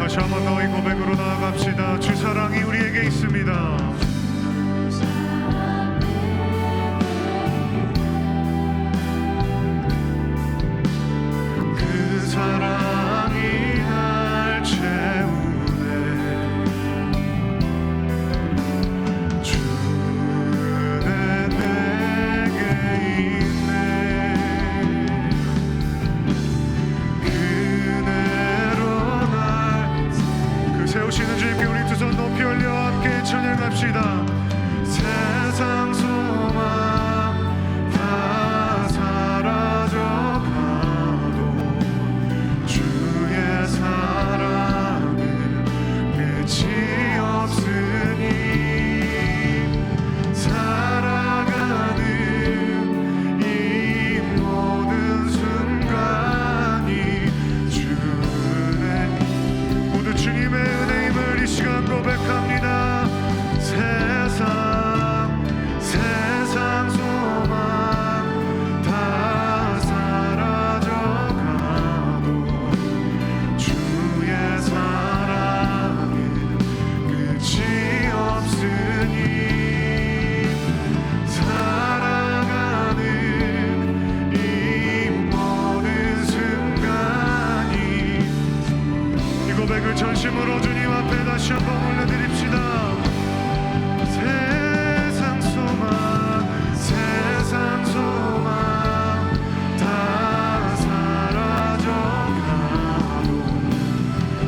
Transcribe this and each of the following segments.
다시 한번 더 이 고백으로 나아갑시다. 주 사랑이 우리에게 있습니다. 그 사랑이 날 채우네. 주는 내게 있네. 그대로 날 그 세우시는 주님께 우리 두 손 높이 올려 함께 찬양합시다. 세상 소망 다 사라져가도 주의 사랑은 끝이 없으니 살아가는 이 모든 순간이 주의 모두 주님의 은혜임을 이 시간 고백합니다. 세상 소망 다 사라져가도 주의 사랑은 끝이 없으니 살아가는 이 모든 순간이 이 고백을 전심으로 주님 앞에 다시 한번 올려드립시다. 세상 소망 다 사라져가도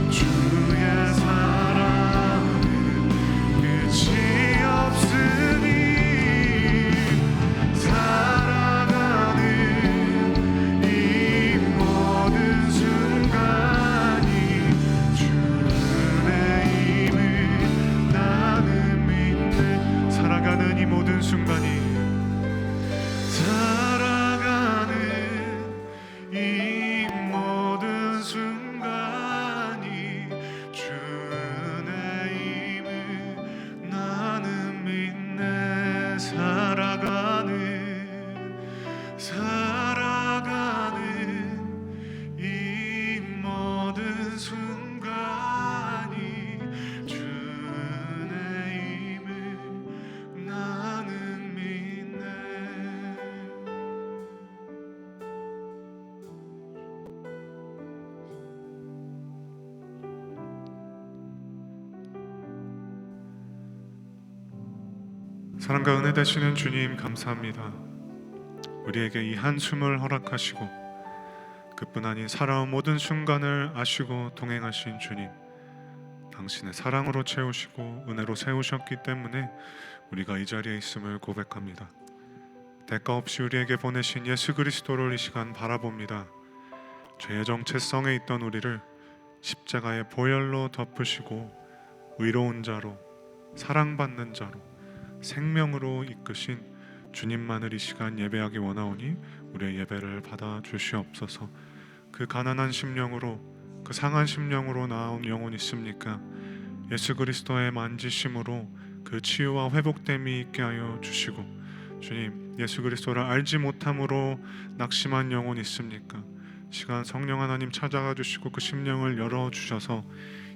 주의 사랑은 끝이 없으니 살아가는 이 모든 순간이 주의 힘을 나는 믿네. 살아가는 이 모든 순간이 살아가는 이 모든 순간이 주의 힘을 나는 믿네. 살아가는 이 모든 순간이 주의 힘을 나는 믿네. 사랑과 은혜 되시는 주님 감사합니다. 우리에게 이 한숨을 허락하시고 그뿐 아닌 살아온 모든 순간을 아시고 동행하신 주님, 당신의 사랑으로 채우시고 은혜로 세우셨기 때문에 우리가 이 자리에 있음을 고백합니다. 대가 없이 우리에게 보내신 예수 그리스도를 이 시간 바라봅니다. 죄의 정체성에 있던 우리를 십자가의 보혈로 덮으시고 의로운 자로, 사랑받는 자로, 생명으로 이끄신 주님만을 이 시간 예배하기 원하오니 우리의 예배를 받아 주시옵소서. 그 가난한 심령으로, 그 상한 심령으로 나온 영혼 있습니까? 예수 그리스도의 만지심으로 그 치유와 회복됨이 있게 하여 주시고, 주님, 예수 그리스도를 알지 못함으로 낙심한 영혼 있습니까? 시간 성령 하나님 찾아가 주시고 그 심령을 열어주셔서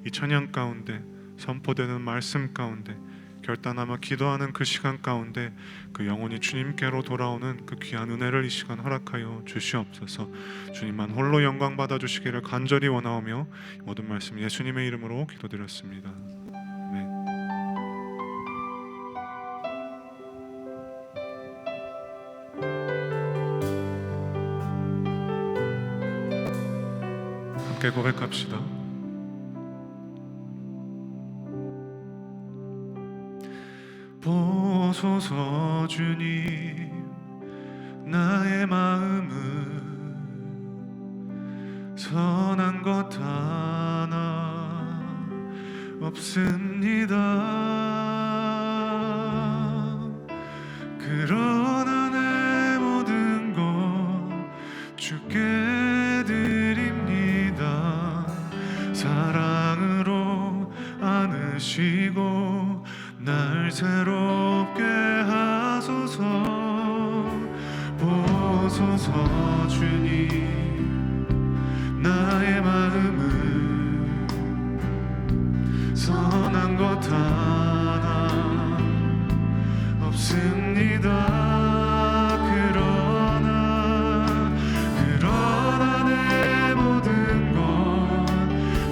이 찬양 가운데, 선포되는 말씀 가운데, 결단하며 기도하는 그 시간 가운데 그 영혼이 주님께로 돌아오는 그 귀한 은혜를 이 시간 허락하여 주시옵소서. 주님만 홀로 영광 받아 주시기를 간절히 원하오며 모든 말씀 예수님의 이름으로 기도드렸습니다. 아멘. 함께 고백합시다. 보소서 주님, 나의 마음은 선한 것 하나 없습니다. 그러나 내 모든 것 주께 드립니다. 사랑으로 안으시고 날 새롭게 하소서. 보소서 주님, 나의 마음은 것 하나 없습니다. 그러나 내 모든 것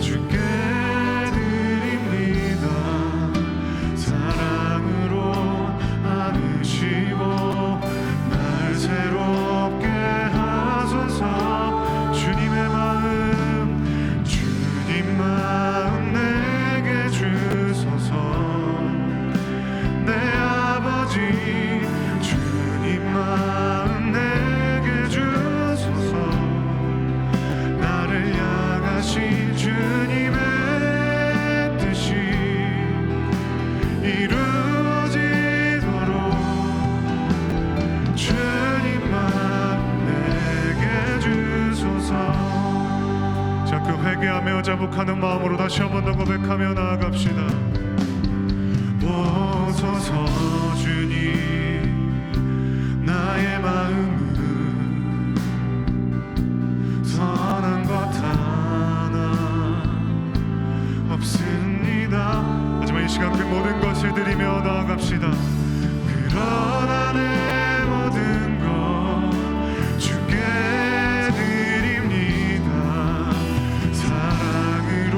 주께 드립니다. 사랑으로 안으시고 날 새롭게 하소서. 주님의 마음, 주님 마음 내게 주소서. 내 아버지, 주님 마음 내게 주소서. 나를 향하신 주님의 뜻이 이루어지도록 주님 마음 내게 주소서. 자, 그 회개하며 자복하는 마음으로 다시 한 번 더 고백하며 나아갑시다. 오소서 주님, 나의 마음은 선한 것 하나 없습니다. 하지만 이 시간 그 모든 것을 드리며 나아갑시다. 그러나 내 모든 것 주께 드립니다. 사랑으로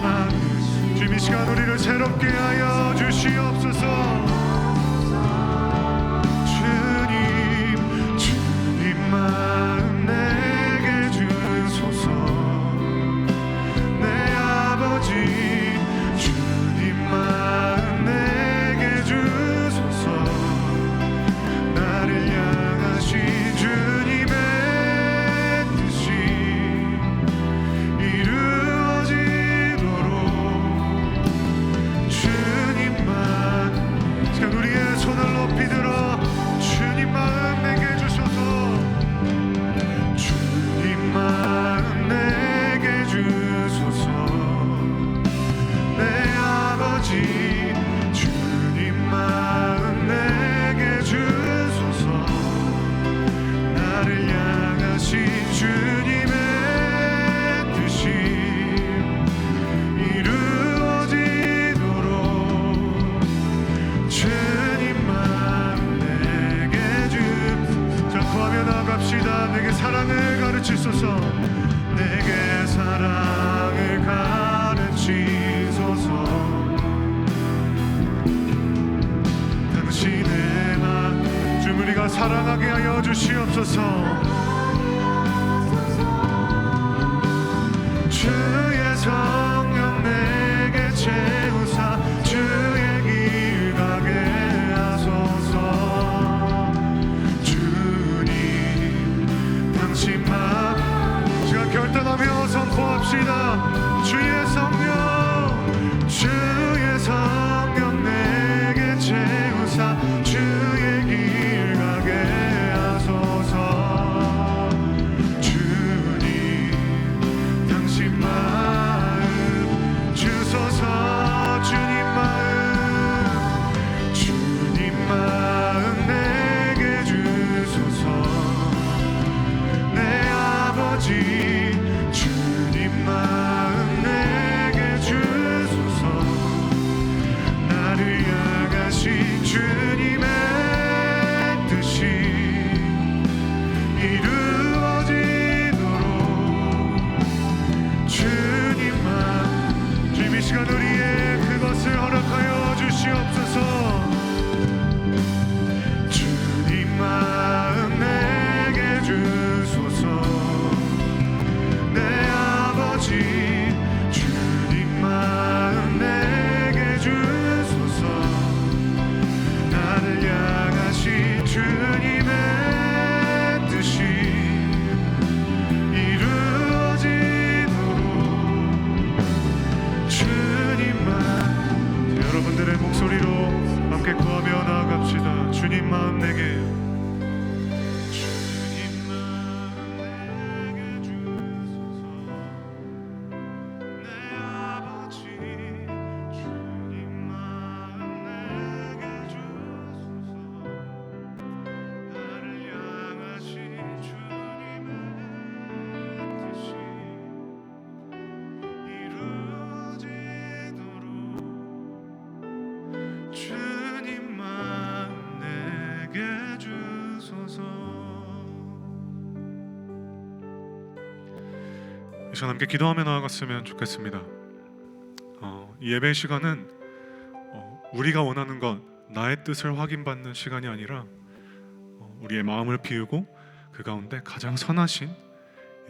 안으시. 주님 이 시간 우리를 새롭게 하여 주시옵소서. 주님 마음 내게 주소서. 내 아버지, 주님 마음 내게 주소서. 나를 향하신 주님의 뜻이 이루어지도록 주님만. 지금 우리의 손을 높이 들어 주님 마음 내게 주소서. 주님 마음 내게 주소서. 내 아버지, 주님 마음 내게 주소서. 나를 향하신 주님의 뜻이 이루어지도록 주님만 내게 자, 구하며 나아갑시다. 내게 사랑을 가르치소서. 내게 사랑을 가르치소서. 당신의 맘 주 우리가 사랑하게 하여 주시옵소서. 주의 성령 내게 채우사 주의 길 가게 하소서. 주님 당신 맘 시간 결단하며 선포합시다. 주의 성령 내게 채우사 주의 길 가게 하소서. 시간 함께 기도하며 나아갔으면 좋겠습니다. 이 예배 시간은 우리가 원하는 것, 나의 뜻을 확인받는 시간이 아니라 우리의 마음을 비우고 그 가운데 가장 선하신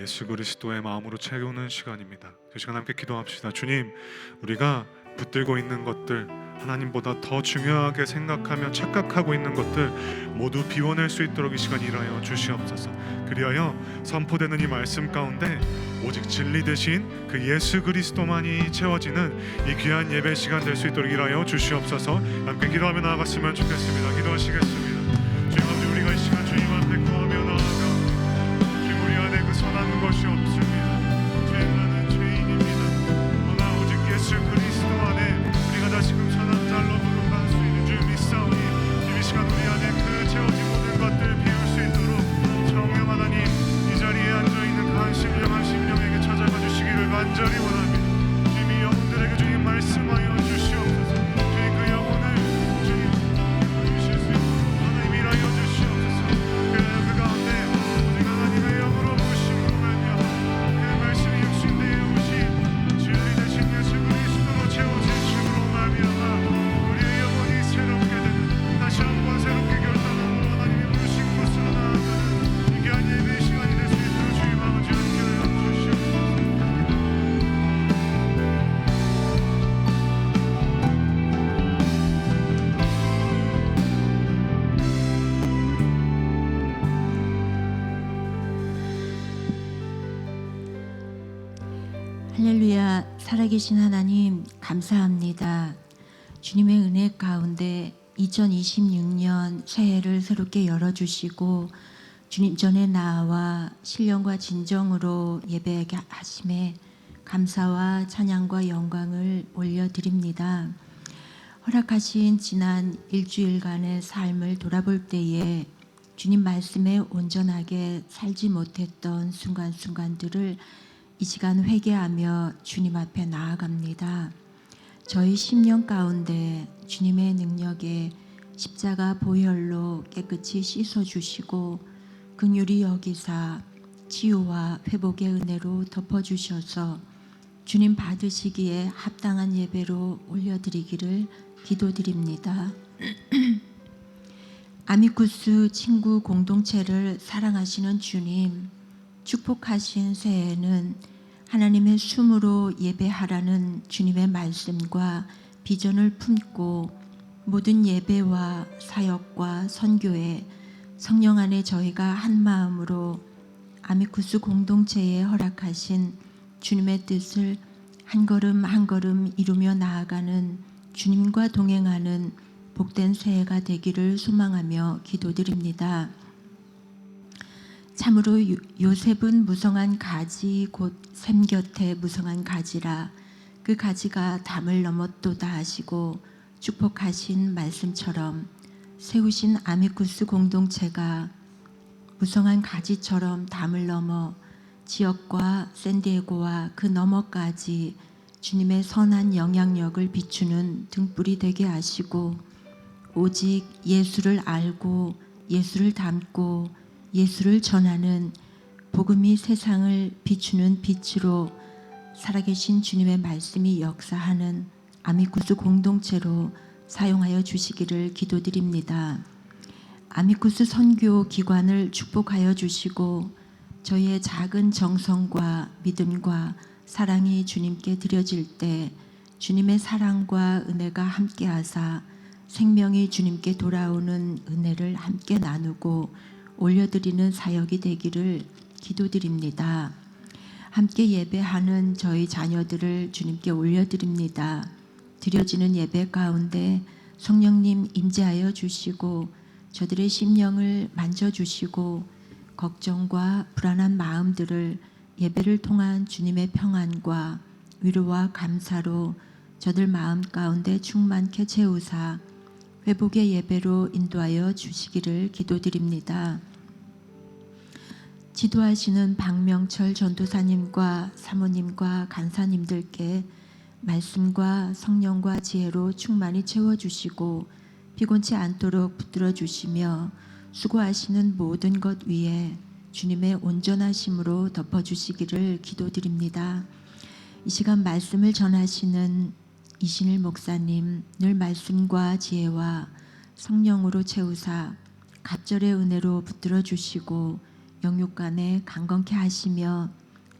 예수 그리스도의 마음으로 채우는 시간입니다. 그 시간 함께 기도합시다. 주님, 우리가 붙들고 있는 것들, 하나님보다 더 중요하게 생각하며 착각하고 있는 것들 모두 비워낼 수 있도록 이 시간 일하여 주시옵소서. 그리하여 선포되는 이 말씀 가운데 오직 진리 대신 그 예수 그리스도만이 채워지는 이 귀한 예배 시간 될 수 있도록 일하여 주시옵소서. 함께 기도하며 나아갔으면 좋겠습니다. 기도하시겠습니다. 주님 아버지, 우리가 이 시간 주님 앞에 구하며 나아가 주님 우리 안에 그 선한 것이 없습니다. 주님, 나는 죄인입니다. 그러나 오직 예수 그리스도 안에 우리가 다시금 선한 자로 부름받을 수 있는 줄 믿사오니 주님 이 시간 우리 안에 그 채워진 모든 것들 비울 수 있도록 성령 하나님 이 자리에 앉아있는 한 심령에게 찾아가 주시기를 간절히 원합니다. 주님 이 영혼들에게 주님 말씀하여 주시옵소서. 주님 그 영혼을 주님 주실 수 있도록 하나님 일하여 주시옵소서. 그 가운데 오직 하나님의 영으로 오시면요 그 말씀이 육신되어 오신 진리 대신 예수 그리스도로 채워진 주로 말미암아 우리의 영혼이 새롭게 되는, 다시 한번 새롭게 결단하고 하나님의 부르신 곳으로 나아가는 이 귀한 예배의 시간이 될 수 있도록 주님 아버지 함께하여 주시옵소서. 할렐루야. 살아계신 하나님 감사합니다. 주님의 은혜 가운데 2026년 새해를 새롭게 열어주시고 주님 전에 나와 신령과 진정으로 예배하게 하심에 감사와 찬양과 영광을 올려드립니다. 허락하신 지난 일주일간의 삶을 돌아볼 때에 주님 말씀에 온전하게 살지 못했던 순간순간들을 이 시간 회개하며 주님 앞에 나아갑니다. 저희 심령 가운데 주님의 능력에 십자가 보혈로 깨끗이 씻어주시고 긍휼히 여기사 치유와 회복의 은혜로 덮어주셔서 주님 받으시기에 합당한 예배로 올려드리기를 기도드립니다. 아미쿠스 친구 공동체를 사랑하시는 주님, 축복하신 새해에는 하나님의 숨으로 예배하라는 주님의 말씀과 비전을 품고 모든 예배와 사역과 선교에 성령 안에 저희가 한 마음으로 아미쿠스 공동체에 허락하신 주님의 뜻을 한 걸음 한 걸음 이루며 나아가는 주님과 동행하는 복된 새해가 되기를 소망하며 기도드립니다. 참으로 요셉은 무성한 가지 곧 샘 곁에 무성한 가지라 그 가지가 담을 넘었도다 하시고 축복하신 말씀처럼 세우신 아미쿠스 공동체가 무성한 가지처럼 담을 넘어 지역과 샌디에고와 그 너머까지 주님의 선한 영향력을 비추는 등불이 되게 하시고 오직 예수를 알고 예수를 닮고 예수를 전하는 복음이 세상을 비추는 빛으로 살아계신 주님의 말씀이 역사하는 아미쿠스 공동체로 사용하여 주시기를 기도드립니다. 아미쿠스 선교 기관을 축복하여 주시고 저희의 작은 정성과 믿음과 사랑이 주님께 드려질 때 주님의 사랑과 은혜가 함께하사 생명이 주님께 돌아오는 은혜를 함께 나누고 올려드리는 사역이 되기를 기도드립니다. 함께 예배하는 저희 자녀들을 주님께 올려드립니다. 드려지는 예배 가운데 성령님 임재하여 주시고 저들의 심령을 만져주시고 걱정과 불안한 마음들을 예배를 통한 주님의 평안과 위로와 감사로 저들 마음 가운데 충만케 채우사 회복의 예배로 인도하여 주시기를 기도드립니다. 지도하시는 박명철 전도사님과 사모님과 간사님들께 말씀과 성령과 지혜로 충만히 채워주시고 피곤치 않도록 붙들어 주시며 수고하시는 모든 것 위에 주님의 온전하심으로 덮어주시기를 기도드립니다. 이 시간 말씀을 전하시는 이신일 목사님, 늘 말씀과 지혜와 성령으로 채우사 갑절의 은혜로 붙들어 주시고 영육간에 강건케 하시며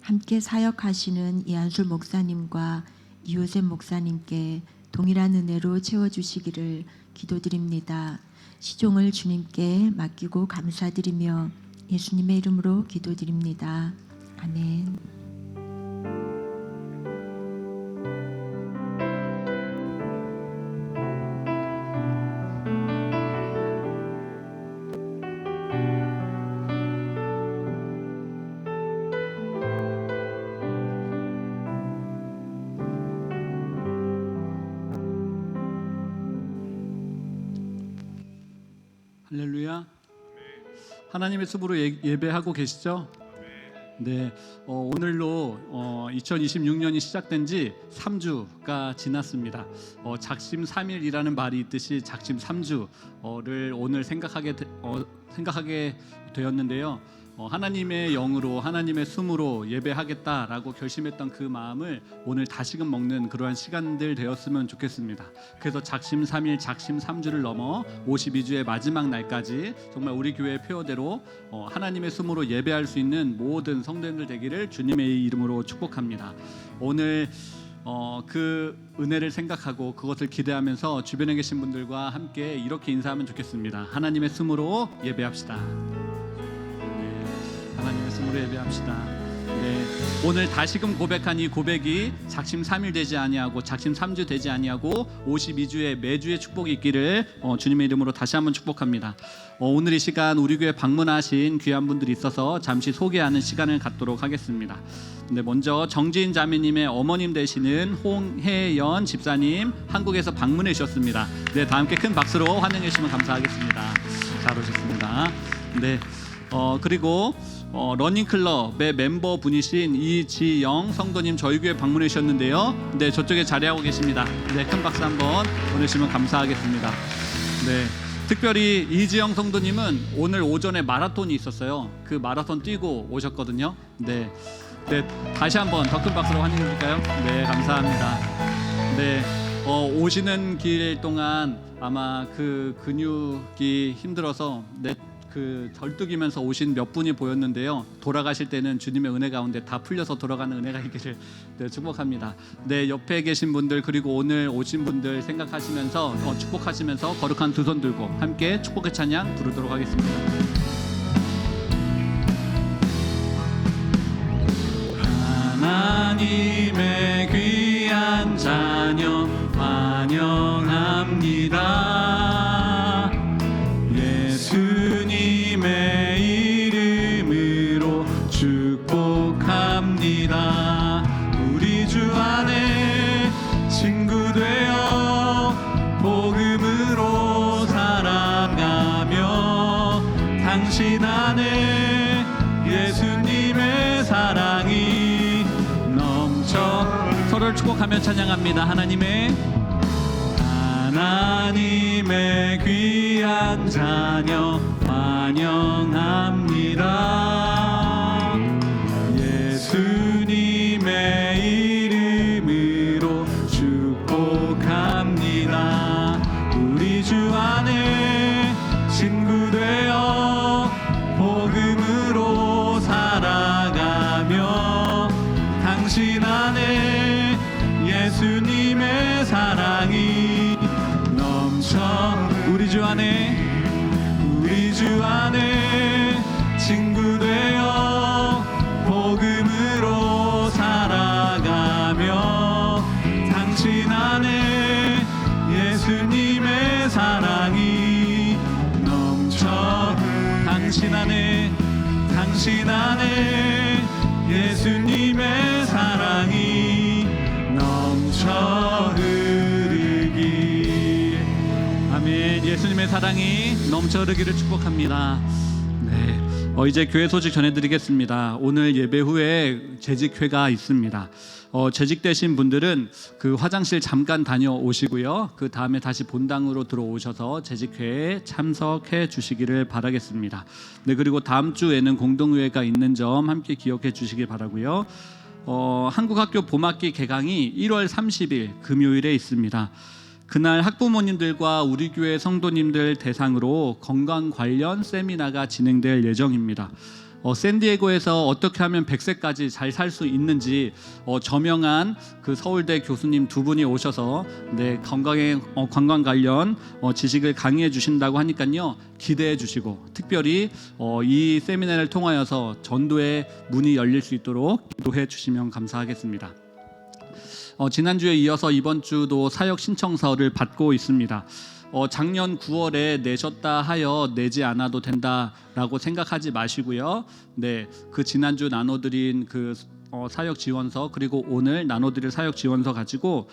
함께 사역하시는 이한술 목사님과 이호셉 목사님께 동일한 은혜로 채워주시기를 기도드립니다. 시종을 주님께 맡기고 감사드리며 예수님의 이름으로 기도드립니다. 아멘. 할렐루야. 하나님의 숲으로 예배하고 계시죠? 네. 오늘로 2026년이 시작된 지 3주가 지났습니다. 작심 3일이라는 말이 있듯이 작심 3주를 오늘 생각하게 되었는데요. 하나님의 영으로 하나님의 숨으로 예배하겠다라고 결심했던 그 마음을 오늘 다시금 먹는 그러한 시간들 되었으면 좋겠습니다. 그래서 작심 3일, 작심 3주를 넘어 52주의 마지막 날까지 정말 우리 교회의 표어대로 하나님의 숨으로 예배할 수 있는 모든 성도님들 되기를 주님의 이름으로 축복합니다. 오늘 그 은혜를 생각하고 그것을 기대하면서 주변에 계신 분들과 함께 이렇게 인사하면 좋겠습니다. 하나님의 숨으로 예배합시다. 하나님의 숨으로 예배합시다. 네, 오늘 다시금 고백한 이 고백이 작심 3일 되지 아니하고 작심 3주 되지 아니하고 52주의 매주의 축복이 있기를 주님의 이름으로 다시 한번 축복합니다. 오늘 이 시간 우리 교회 방문하신 귀한 분들이 있어서 잠시 소개하는 시간을 갖도록 하겠습니다. 네, 먼저 정지인 자매님의 어머님 되시는 홍혜연 집사님 한국에서 방문해 주셨습니다. 네, 다 함께 큰 박수로 환영해 주시면 감사하겠습니다. 잘 오셨습니다. 네, 그리고 러닝클럽의 멤버 분이신 이지영 성도님 저희 교회 방문해 주셨는데요. 네, 저쪽에 자리하고 계십니다. 네, 큰 박수 한번 보내주시면 감사하겠습니다. 네, 특별히 이지영 성도님은 오늘 오전에 마라톤이 있었어요. 그 마라톤 뛰고 오셨거든요. 네, 다시 한번 더 큰 박수로 환영해 줄까요? 네, 감사합니다. 네, 오시는 길 동안 아마 그 근육이 힘들어서 그 절뚝이면서 오신 몇 분이 보였는데요. 돌아가실 때는 주님의 은혜 가운데 다 풀려서 돌아가는 은혜가 있기를 축복합니다. 네, 옆에 계신 분들 그리고 오늘 오신 분들 생각하시면서 축복하시면서 거룩한 두 손 들고 함께 축복의 찬양 부르도록 하겠습니다. 하나님의 귀한 자녀 환영합니다. 예수님의 이름으로 축복합니다. 우리 주 안에 친구 되어 복음으로 살아가며 당신 안에 예수님의 사랑이 넘쳐 서로를 축복하며 찬양합니다. 하나님의 귀한 자녀 환영합니다. 예수님의 이름으로 축복합니다. 우리 주 안에 친구 되어 복음으로 살아가며 당신 안에 예수님의 사랑이 넘쳐 우리 주 안에 친구 되어 복음으로 살아가며 당신 안에 예수님의 사랑이 넘쳐 당신 안에 예수님의 사랑이 넘쳐 흐르기. 아멘. 예수님의 사랑이 넘쳐 흐르기를 축복합니다. 네, 이제 교회 소식 전해드리겠습니다. 오늘 예배 후에 재직회가 있습니다. 재직되신 분들은 그 화장실 잠깐 다녀오시고요. 그 다음에 다시 본당으로 들어오셔서 재직회에 참석해 주시기를 바라겠습니다. 네, 그리고 다음 주에는 공동회가 있는 점 함께 기억해 주시기 바라고요. 한국학교 봄학기 개강이 1월 30일 금요일에 있습니다. 그날 학부모님들과 우리 교회 성도님들 대상으로 건강 관련 세미나가 진행될 예정입니다. 샌디에고에서 어떻게 하면 100세까지 잘 살 수 있는지 저명한 그 서울대 교수님 두 분이 오셔서 건강 관련 지식을 강의해 주신다고 하니까요, 기대해 주시고 특별히 이 세미나를 통하여서 전도의 문이 열릴 수 있도록 기도해 주시면 감사하겠습니다. 지난주에 이어서 이번 주도 사역 신청서를 받고 있습니다. 작년 9월에 내셨다 하여 내지 않아도 된다라고 생각하지 마시고요. 네, 그 지난주 나눠드린 그 사역 지원서 그리고 오늘 나눠드릴 사역 지원서 가지고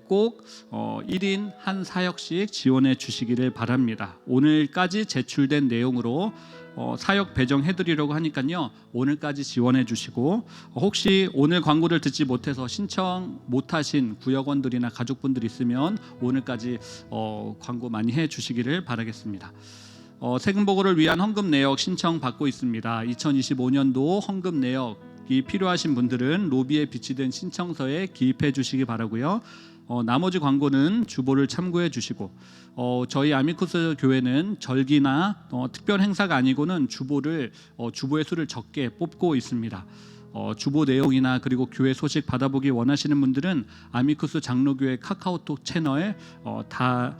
꼭 1인 한 사역씩 지원해 주시기를 바랍니다. 오늘까지 제출된 내용으로 사역 배정해드리려고 하니까요, 오늘까지 지원해 주시고 혹시 오늘 광고를 듣지 못해서 신청 못하신 구역원들이나 가족분들 있으면 오늘까지 광고 많이 해주시기를 바라겠습니다. 세금보고를 위한 헌금 내역 신청 받고 있습니다. 2025년도 헌금 내역이 필요하신 분들은 로비에 비치된 신청서에 기입해 주시기 바라고요. 나머지 광고는 주보를 참고해 주시고 저희 아미쿠스 교회는 절기나 특별 행사가 아니고는 주보의 수를 적게 뽑고 있습니다. 주보 내용이나 그리고 교회 소식 받아보기 원하시는 분들은 아미쿠스 장로교회 카카오톡 채널 다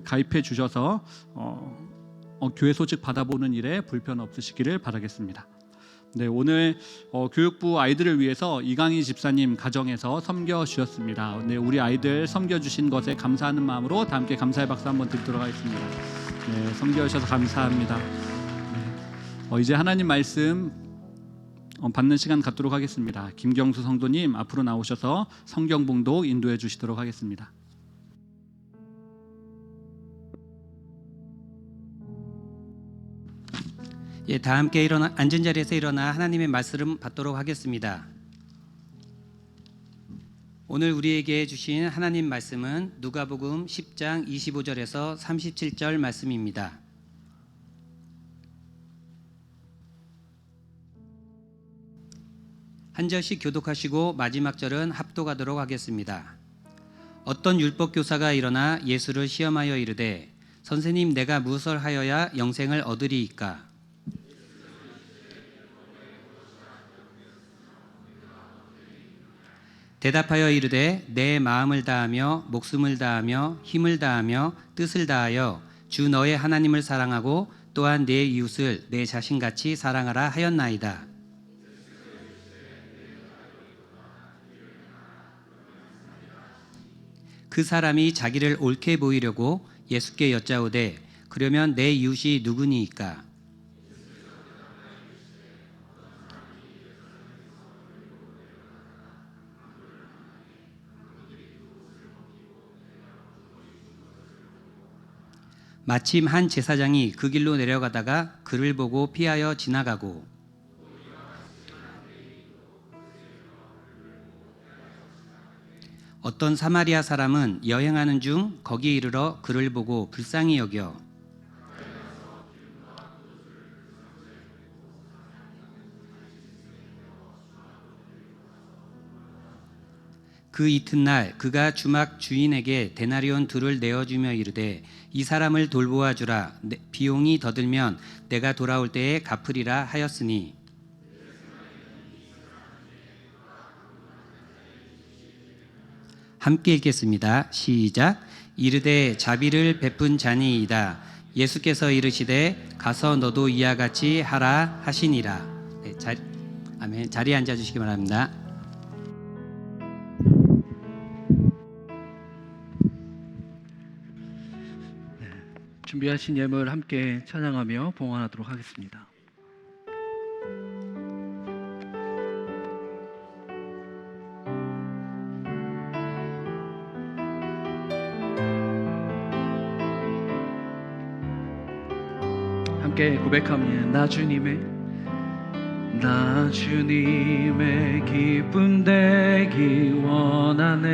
가입해 주셔서 교회 소식 받아보는 일에 불편 없으시기를 바라겠습니다. 네, 오늘 교육부 아이들을 위해서 이강희 집사님 가정에서 섬겨 주셨습니다. 네, 우리 아이들 섬겨 주신 것에 감사하는 마음으로 다 함께 감사의 박수 한번 드리도록 하겠습니다. 네, 섬겨 주셔서 감사합니다. 네, 이제 하나님 말씀 받는 시간 갖도록 하겠습니다. 김경수 성도님 앞으로 나오셔서 성경 봉독 인도해 주시도록 하겠습니다. 예, 다 함께 앉은 자리에서 일어나 하나님의 말씀을 받도록 하겠습니다. 오늘 우리에게 주신 하나님 말씀은 누가복음 10장 25절에서 37절 말씀입니다. 한 절씩 교독하시고 마지막 절은 합독하도록 하겠습니다. 어떤 율법 교사가 일어나 예수를 시험하여 이르되 선생님, 내가 무엇을 하여야 영생을 얻으리이까? 대답하여 이르되 내 마음을 다하며 목숨을 다하며 힘을 다하며 뜻을 다하여 주 너의 하나님을 사랑하고 또한 내 이웃을 내 자신같이 사랑하라 하였나이다. 그 사람이 자기를 옳게 보이려고 예수께 여짜오되 그러면 내 이웃이 누구니이까? 마침 한 제사장이 그 길로 내려가다가 그를 보고 피하여 지나가고 어떤 사마리아 사람은 여행하는 중 거기 이르러 그를 보고 불쌍히 여겨 그 이튿날 그가 주막 주인에게 데나리온 둘을 내어주며 이르되 이 사람을 돌보아 주라. 비용이 더 들면 내가 돌아올 때에 갚으리라 하였으니 함께 읽겠습니다. 시작. 이르되 자비를 베푼 자니이다. 예수께서 이르시되 가서 너도 이와 같이 하라 하시니라. 네, 아멘. 자리에 앉아 주시기 바랍니다. 준비하신 예물 함께 찬양하며 봉헌하도록 하겠습니다. 함께 고백합니다. 나 주님의 나 주님의 기쁨 되기 원하네.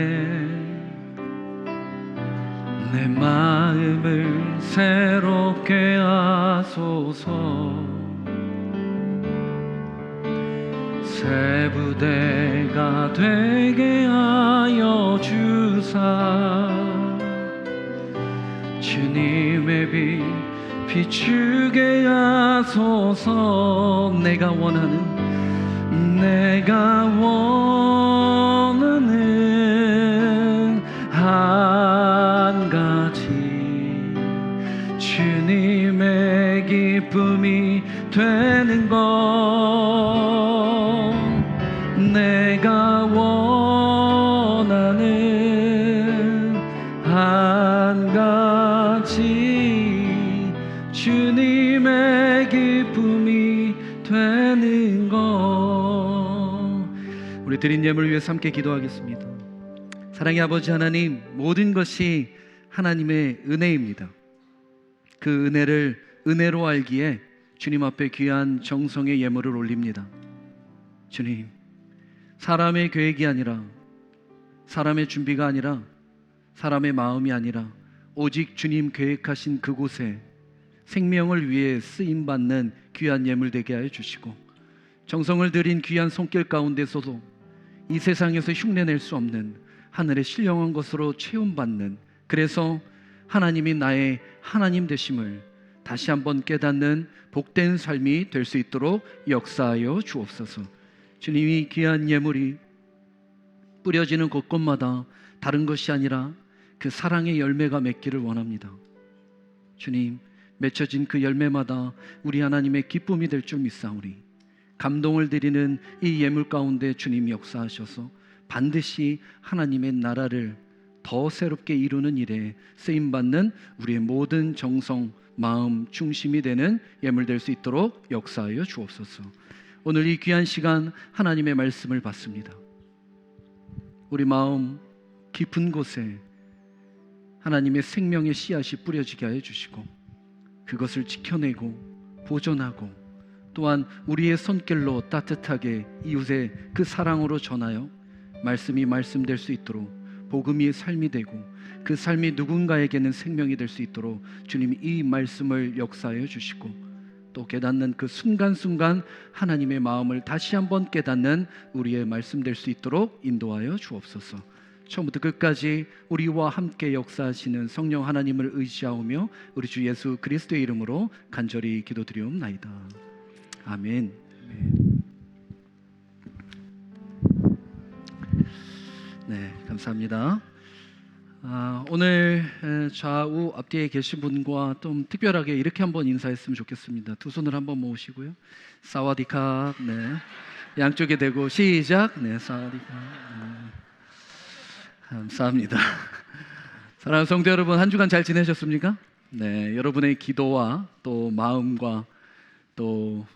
내 마음을 새롭게 하소서. 새 부대가 되게 하여 주사. 주님의 빛 비추게 하소서. 내가 원하는 한 가지 주님의 기쁨이 되는 것. 내가 원하는 한 가지 주님의 기쁨이 되는 것. 우리 드린 예물을 위해서 함께 기도하겠습니다. 사랑의 아버지 하나님, 모든 것이 하나님의 은혜입니다. 그 은혜를 은혜로 알기에 주님 앞에 귀한 정성의 예물을 올립니다. 주님, 사람의 계획이 아니라, 사람의 준비가 아니라, 사람의 마음이 아니라 오직 주님 계획하신 그곳에 생명을 위해 쓰임받는 귀한 예물 되게 하여 주시고, 정성을 들인 귀한 손길 가운데서도 이 세상에서 흉내낼 수 없는 하늘의 신령한 것으로 채움받는, 그래서 하나님이 나의 하나님 되심을 다시 한번 깨닫는 복된 삶이 될 수 있도록 역사하여 주옵소서. 주님이 귀한 예물이 뿌려지는 곳곳마다 다른 것이 아니라 그 사랑의 열매가 맺기를 원합니다. 주님, 맺혀진 그 열매마다 우리 하나님의 기쁨이 될 줄 믿사오니 감동을 드리는 이 예물 가운데 주님이 역사하셔서 반드시 하나님의 나라를 더 새롭게 이루는 일에 쓰임받는 우리의 모든 정성, 마음, 중심이 되는 예물 될 수 있도록 역사하여 주옵소서. 오늘 이 귀한 시간 하나님의 말씀을 받습니다. 우리 마음 깊은 곳에 하나님의 생명의 씨앗이 뿌려지게 하여 주시고, 그것을 지켜내고 보존하고, 또한 우리의 손길로 따뜻하게 이웃의 그 사랑으로 전하여 말씀이 말씀될 수 있도록, 복음이 삶이 되고 그 삶이 누군가에게는 생명이 될 수 있도록 주님이 이 말씀을 역사하여 주시고, 또 깨닫는 그 순간순간 하나님의 마음을 다시 한번 깨닫는 우리의 말씀 될 수 있도록 인도하여 주옵소서. 처음부터 끝까지 우리와 함께 역사하시는 성령 하나님을 의지하오며 우리 주 예수 그리스도의 이름으로 간절히 기도드리옵나이다. 아멘. 네, 감사합니다. 오늘 좌우 앞뒤에 계신 분과 좀 특별하게 이렇게 한번 인사했으면 좋겠습니다. 두 손을 한번 모으시고요. 사와디캅. 네, 양쪽에 대고 시작. 네, 사와디캅. 네. 감사합니다. 사랑하는 성도 여러분, 한 주간 잘 지내셨습니까? 네, 여러분의 기도와 또 마음과 또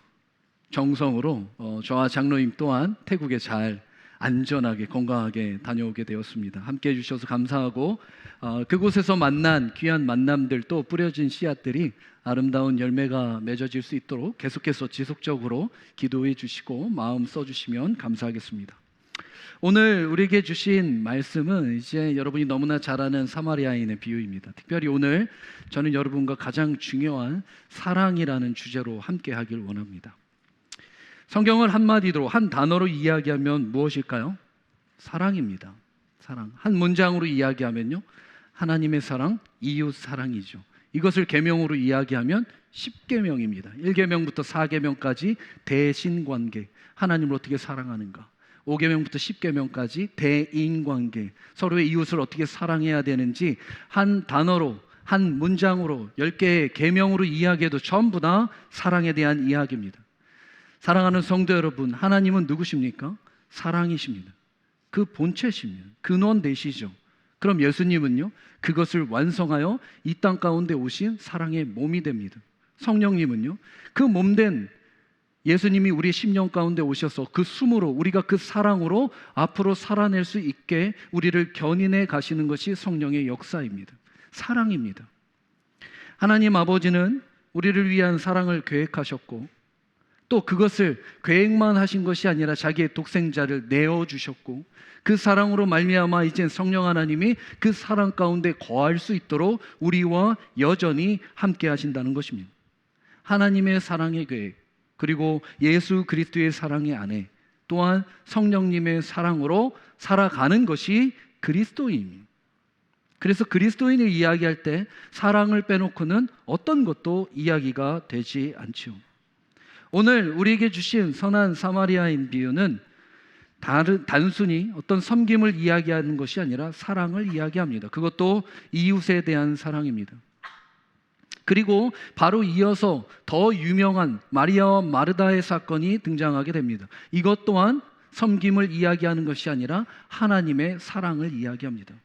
정성으로 저와 장로님 또한 태국에 잘 안전하게 건강하게 다녀오게 되었습니다. 함께 해주셔서 감사하고, 그곳에서 만난 귀한 만남들, 또 뿌려진 씨앗들이 아름다운 열매가 맺어질 수 있도록 계속해서 지속적으로 기도해 주시고 마음 써주시면 감사하겠습니다. 오늘 우리에게 주신 말씀은 이제 여러분이 너무나 잘 아는 사마리아인의 비유입니다. 특별히 오늘 저는 여러분과 가장 중요한 사랑이라는 주제로 함께 하길 원합니다. 성경을 한마디로, 한 단어로 이야기하면 무엇일까요? 사랑입니다. 사랑. 한 문장으로 이야기하면요, 하나님의 사랑, 이웃 사랑이죠. 이것을 계명으로 이야기하면 10계명입니다. 1계명부터 4계명까지 대신관계, 하나님을 어떻게 사랑하는가. 5계명부터 10계명까지 대인관계, 서로의 이웃을 어떻게 사랑해야 되는지 한 단어로, 한 문장으로, 10개의 계명으로 이야기해도 전부 다 사랑에 대한 이야기입니다. 사랑하는 성도 여러분, 하나님은 누구십니까? 사랑이십니다. 그 본체십니다. 근원 되시죠. 그럼 예수님은요, 그것을 완성하여 이 땅 가운데 오신 사랑의 몸이 됩니다. 성령님은요, 그 몸된 예수님이 우리의 심령 가운데 오셔서 그 숨으로, 우리가 그 사랑으로 앞으로 살아낼 수 있게 우리를 견인해 가시는 것이 성령의 역사입니다. 사랑입니다. 하나님 아버지는 우리를 위한 사랑을 계획하셨고, 또 그것을 계획만 하신 것이 아니라 자기의 독생자를 내어주셨고 그 사랑으로 말미암아 이제 성령 하나님이 그 사랑 가운데 거할 수 있도록 우리와 여전히 함께 하신다는 것입니다. 하나님의 사랑의 계획, 그리고 예수 그리스도의 사랑의 안에 또한 성령님의 사랑으로 살아가는 것이 그리스도인입니다. 그래서 그리스도인을 이야기할 때 사랑을 빼놓고는 어떤 것도 이야기가 되지 않죠. 오늘 우리에게 주신 선한 사마리아인 비유는 단순히 어떤 섬김을 이야기하는 것이 아니라 사랑을 이야기합니다. 그것도 이웃에 대한 사랑입니다. 그리고 바로 이어서 더 유명한 마리아와 마르다의 사건이 등장하게 됩니다. 이것 또한 섬김을 이야기하는 것이 아니라 하나님의 사랑을 이야기합니다.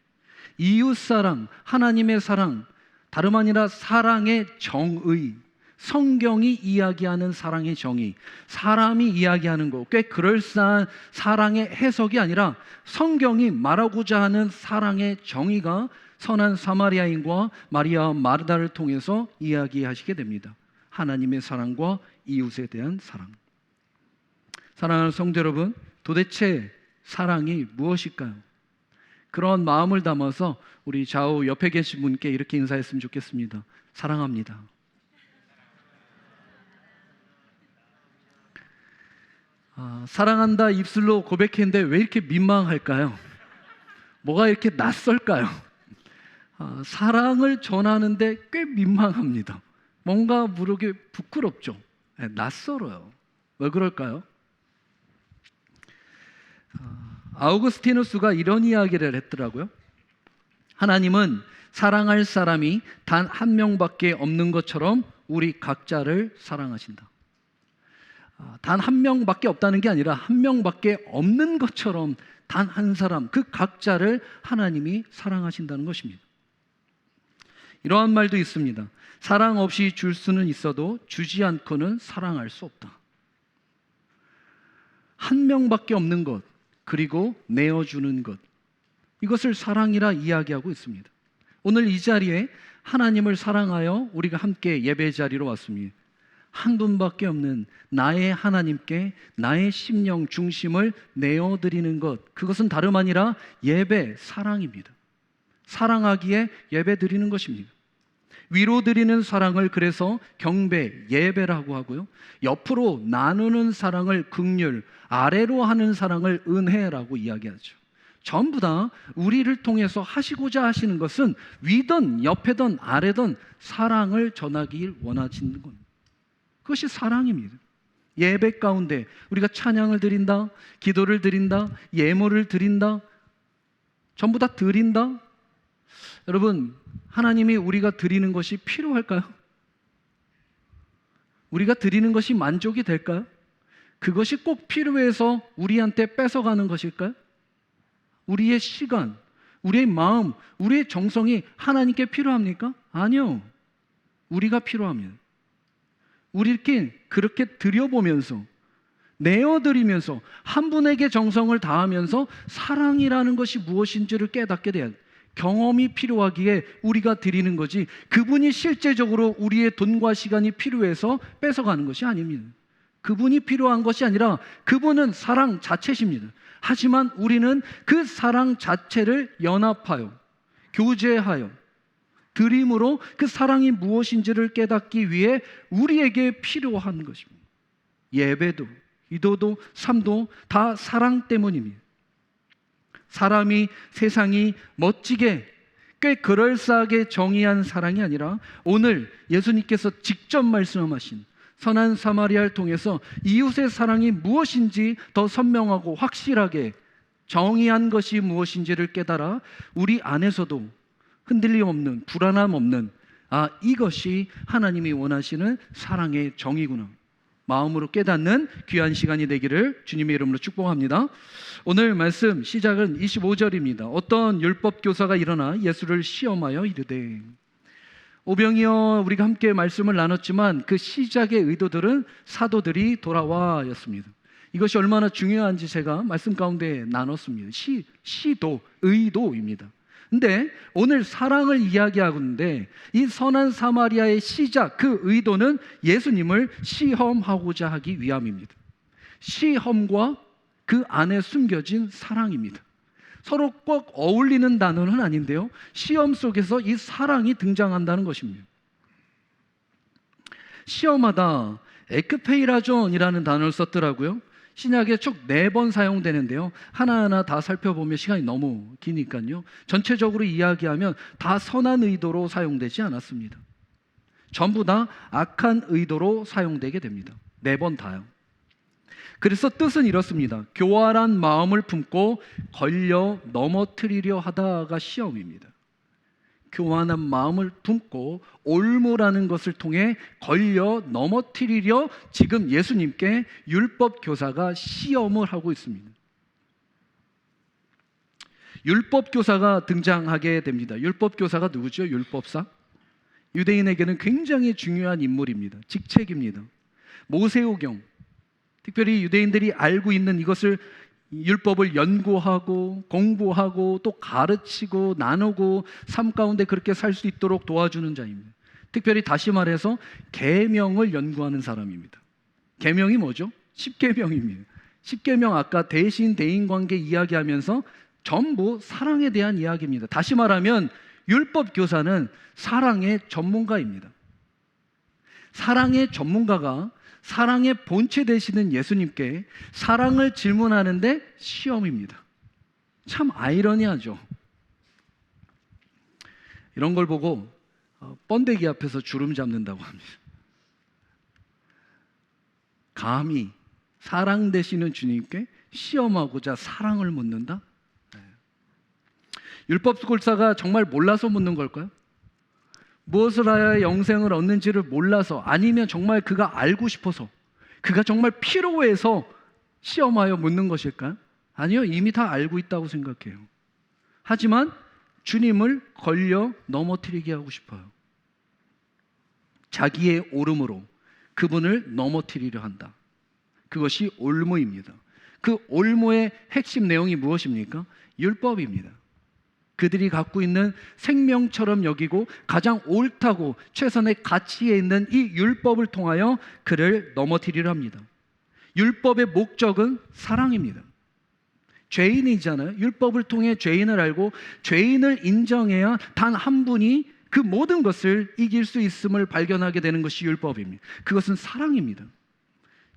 이웃 사랑, 하나님의 사랑, 다름 아니라 사랑의 정의, 성경이 이야기하는 사랑의 정의, 사람이 이야기하는 거, 꽤 그럴싸한 사랑의 해석이 아니라 성경이 말하고자 하는 사랑의 정의가 선한 사마리아인과 마리아와 마르다를 통해서 이야기하시게 됩니다. 하나님의 사랑과 이웃에 대한 사랑. 사랑하는 성도 여러분, 도대체 사랑이 무엇일까요? 그런 마음을 담아서 우리 좌우 옆에 계신 분께 이렇게 인사했으면 좋겠습니다. 사랑합니다. 사랑한다 입술로 고백했는데 왜 이렇게 민망할까요? 뭐가 이렇게 낯설까요? 사랑을 전하는데 꽤 민망합니다. 뭔가 모르게 부끄럽죠. 낯설어요. 왜 그럴까요? 아우구스티누스가 이런 이야기를 했더라고요. 하나님은 사랑할 사람이 단 한 명밖에 없는 것처럼 우리 각자를 사랑하신다. 단 한 명밖에 없다는 게 아니라 한 명밖에 없는 것처럼 단 한 사람, 그 각자를 하나님이 사랑하신다는 것입니다. 이러한 말도 있습니다. 사랑 없이 줄 수는 있어도 주지 않고는 사랑할 수 없다. 한 명밖에 없는 것, 그리고 내어주는 것, 이것을 사랑이라 이야기하고 있습니다. 오늘 이 자리에 하나님을 사랑하여 우리가 함께 예배 자리로 왔습니다. 한 분밖에 없는 나의 하나님께 나의 심령 중심을 내어드리는 것, 그것은 다름 아니라 예배, 사랑입니다. 사랑하기에 예배 드리는 것입니다. 위로 드리는 사랑을 그래서 경배, 예배라고 하고요, 옆으로 나누는 사랑을 긍휼, 아래로 하는 사랑을 은혜라고 이야기하죠. 전부 다 우리를 통해서 하시고자 하시는 것은 위든 옆에든 아래든 사랑을 전하길 원하시는 겁니다. 그것이 사랑입니다. 예배 가운데 우리가 찬양을 드린다, 기도를 드린다, 예물을 드린다, 전부 다 드린다. 여러분, 하나님이 우리가 드리는 것이 필요할까요? 우리가 드리는 것이 만족이 될까요? 그것이 꼭 필요해서 우리한테 뺏어가는 것일까요? 우리의 시간, 우리의 마음, 우리의 정성이 하나님께 필요합니까? 아니요. 우리가 필요합니다. 우리께 그렇게 드려보면서, 내어드리면서, 한 분에게 정성을 다하면서 사랑이라는 것이 무엇인지를 깨닫게 돼야 돼요. 경험이 필요하기에 우리가 드리는 거지, 그분이 실제적으로 우리의 돈과 시간이 필요해서 뺏어가는 것이 아닙니다. 그분이 필요한 것이 아니라 그분은 사랑 자체십니다. 하지만 우리는 그 사랑 자체를 연합하여, 교제하여, 드림으로 그 사랑이 무엇인지를 깨닫기 위해 우리에게 필요한 것입니다. 예배도, 기도도, 삶도 다 사랑 때문입니다. 사람이, 세상이 멋지게, 꽤 그럴싸하게 정의한 사랑이 아니라 오늘 예수님께서 직접 말씀하신 선한 사마리아를 통해서 이웃의 사랑이 무엇인지 더 선명하고 확실하게 정의한 것이 무엇인지를 깨달아 우리 안에서도 흔들림 없는, 불안함 없는, 이것이 하나님이 원하시는 사랑의 정의구나, 마음으로 깨닫는 귀한 시간이 되기를 주님의 이름으로 축복합니다. 오늘 말씀 시작은 25절입니다. 어떤 율법 교사가 일어나 예수를 시험하여 이르되, 오병이어 우리가 함께 말씀을 나눴지만 그 시작의 의도들은 사도들이 돌아와 였습니다. 이것이 얼마나 중요한지 제가 말씀 가운데 나눴습니다. 시도, 의도입니다. 근데 오늘 사랑을 이야기하고 있는데 이 선한 사마리아의 시작, 그 의도는 예수님을 시험하고자 하기 위함입니다. 시험과 그 안에 숨겨진 사랑입니다. 서로 꼭 어울리는 단어는 아닌데요, 시험 속에서 이 사랑이 등장한다는 것입니다. 시험하다, 에크페이라존이라는 단어를 썼더라고요. 신약에 총 4번 사용되는데요, 하나하나 다 살펴보면 시간이 너무 기니까요, 전체적으로 이야기하면 다 선한 의도로 사용되지 않았습니다. 전부 다 악한 의도로 사용되게 됩니다. 4번 다요. 그래서 뜻은 이렇습니다. 교활한 마음을 품고 걸려 넘어뜨리려 하다가 시험입니다. 교만한 마음을 품고 올무라는 것을 통해 걸려 넘어뜨리려 지금 예수님께 율법 교사가 시험을 하고 있습니다. 율법 교사가 등장하게 됩니다. 율법 교사가 누구죠? 율법사? 유대인에게는 굉장히 중요한 인물입니다. 직책입니다. 모세오경, 특별히 유대인들이 알고 있는 이것을, 율법을 연구하고 공부하고 또 가르치고 나누고 삶 가운데 그렇게 살 수 있도록 도와주는 자입니다. 특별히 다시 말해서 계명을 연구하는 사람입니다. 계명이 뭐죠? 십계명입니다. 십계명, 아까 대신 대인 관계 이야기하면서 전부 사랑에 대한 이야기입니다. 다시 말하면 율법 교사는 사랑의 전문가입니다. 사랑의 전문가가 사랑의 본체 되시는 예수님께 사랑을 질문하는데 시험입니다. 참 아이러니하죠. 이런 걸 보고 번데기 앞에서 주름 잡는다고 합니다. 감히 사랑 되시는 주님께 시험하고자 사랑을 묻는다? 율법 교사가 정말 몰라서 묻는 걸까요? 무엇을 하여야 영생을 얻는지를 몰라서, 아니면 정말 그가 알고 싶어서, 그가 정말 필요해서 시험하여 묻는 것일까요? 아니요, 이미 다 알고 있다고 생각해요. 하지만 주님을 걸려 넘어뜨리게 하고 싶어요. 자기의 옳음으로 그분을 넘어뜨리려 한다. 그것이 올무입니다. 그 올무의 핵심 내용이 무엇입니까? 율법입니다. 그들이 갖고 있는 생명처럼 여기고 가장 옳다고 최선의 가치에 있는 이 율법을 통하여 그를 넘어뜨리려 합니다. 율법의 목적은 사랑입니다. 죄인이잖아요. 율법을 통해 죄인을 알고 죄인을 인정해야 단 한 분이 그 모든 것을 이길 수 있음을 발견하게 되는 것이 율법입니다. 그것은 사랑입니다.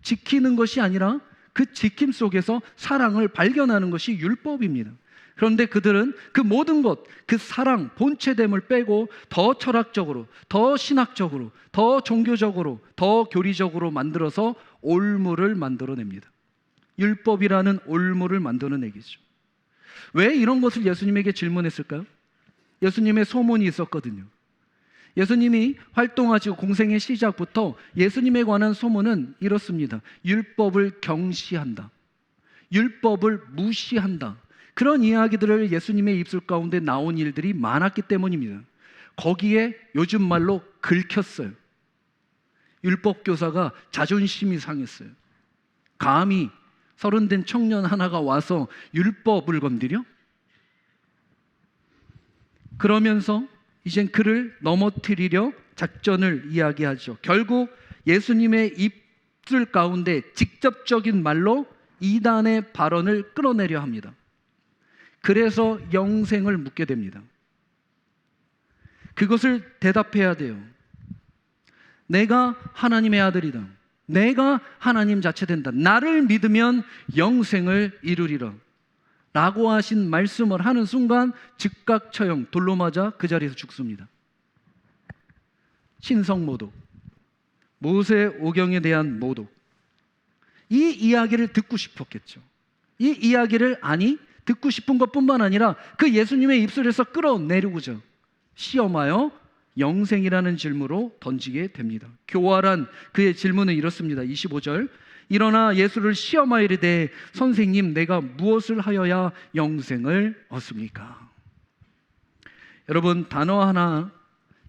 지키는 것이 아니라 그 지킴 속에서 사랑을 발견하는 것이 율법입니다. 그런데 그들은 그 모든 것, 그 사랑, 본체됨을 빼고 더 철학적으로, 더 신학적으로, 더 종교적으로, 더 교리적으로 만들어서 올무를 만들어냅니다. 율법이라는 올무를 만들어내기죠. 왜 이런 것을 예수님에게 질문했을까요? 예수님의 소문이 있었거든요. 예수님이 활동하시고 공생의 시작부터 예수님에 관한 소문은 이렇습니다. 율법을 경시한다. 율법을 무시한다. 그런 이야기들을 예수님의 입술 가운데 나온 일들이 많았기 때문입니다. 거기에 요즘 말로 긁혔어요. 율법 교사가 자존심이 상했어요. 감히 30된 청년 하나가 와서 율법을 건드려? 그러면서 이젠 그를 넘어뜨리려 작전을 이야기하죠. 결국 예수님의 입술 가운데 직접적인 말로 이단의 발언을 끌어내려 합니다. 그래서 영생을 묻게 됩니다. 그것을 대답해야 돼요. 내가 하나님의 아들이다. 내가 하나님 자체 된다. 나를 믿으면 영생을 이루리라 라고 하신 말씀을 하는 순간 즉각 처형, 돌로 맞아 그 자리에서 죽습니다. 신성모독, 모세 오경에 대한 모독. 이 이야기를 듣고 싶었겠죠. 이 이야기를 듣고 싶은 것뿐만 아니라 그 예수님의 입술에서 끌어내리고자 시험하여 영생이라는 질문으로 던지게 됩니다. 교활한 그의 질문은 이렇습니다. 25절, 일어나 예수를 시험하여 이르되 선생님, 내가 무엇을 하여야 영생을 얻습니까? 여러분, 단어 하나,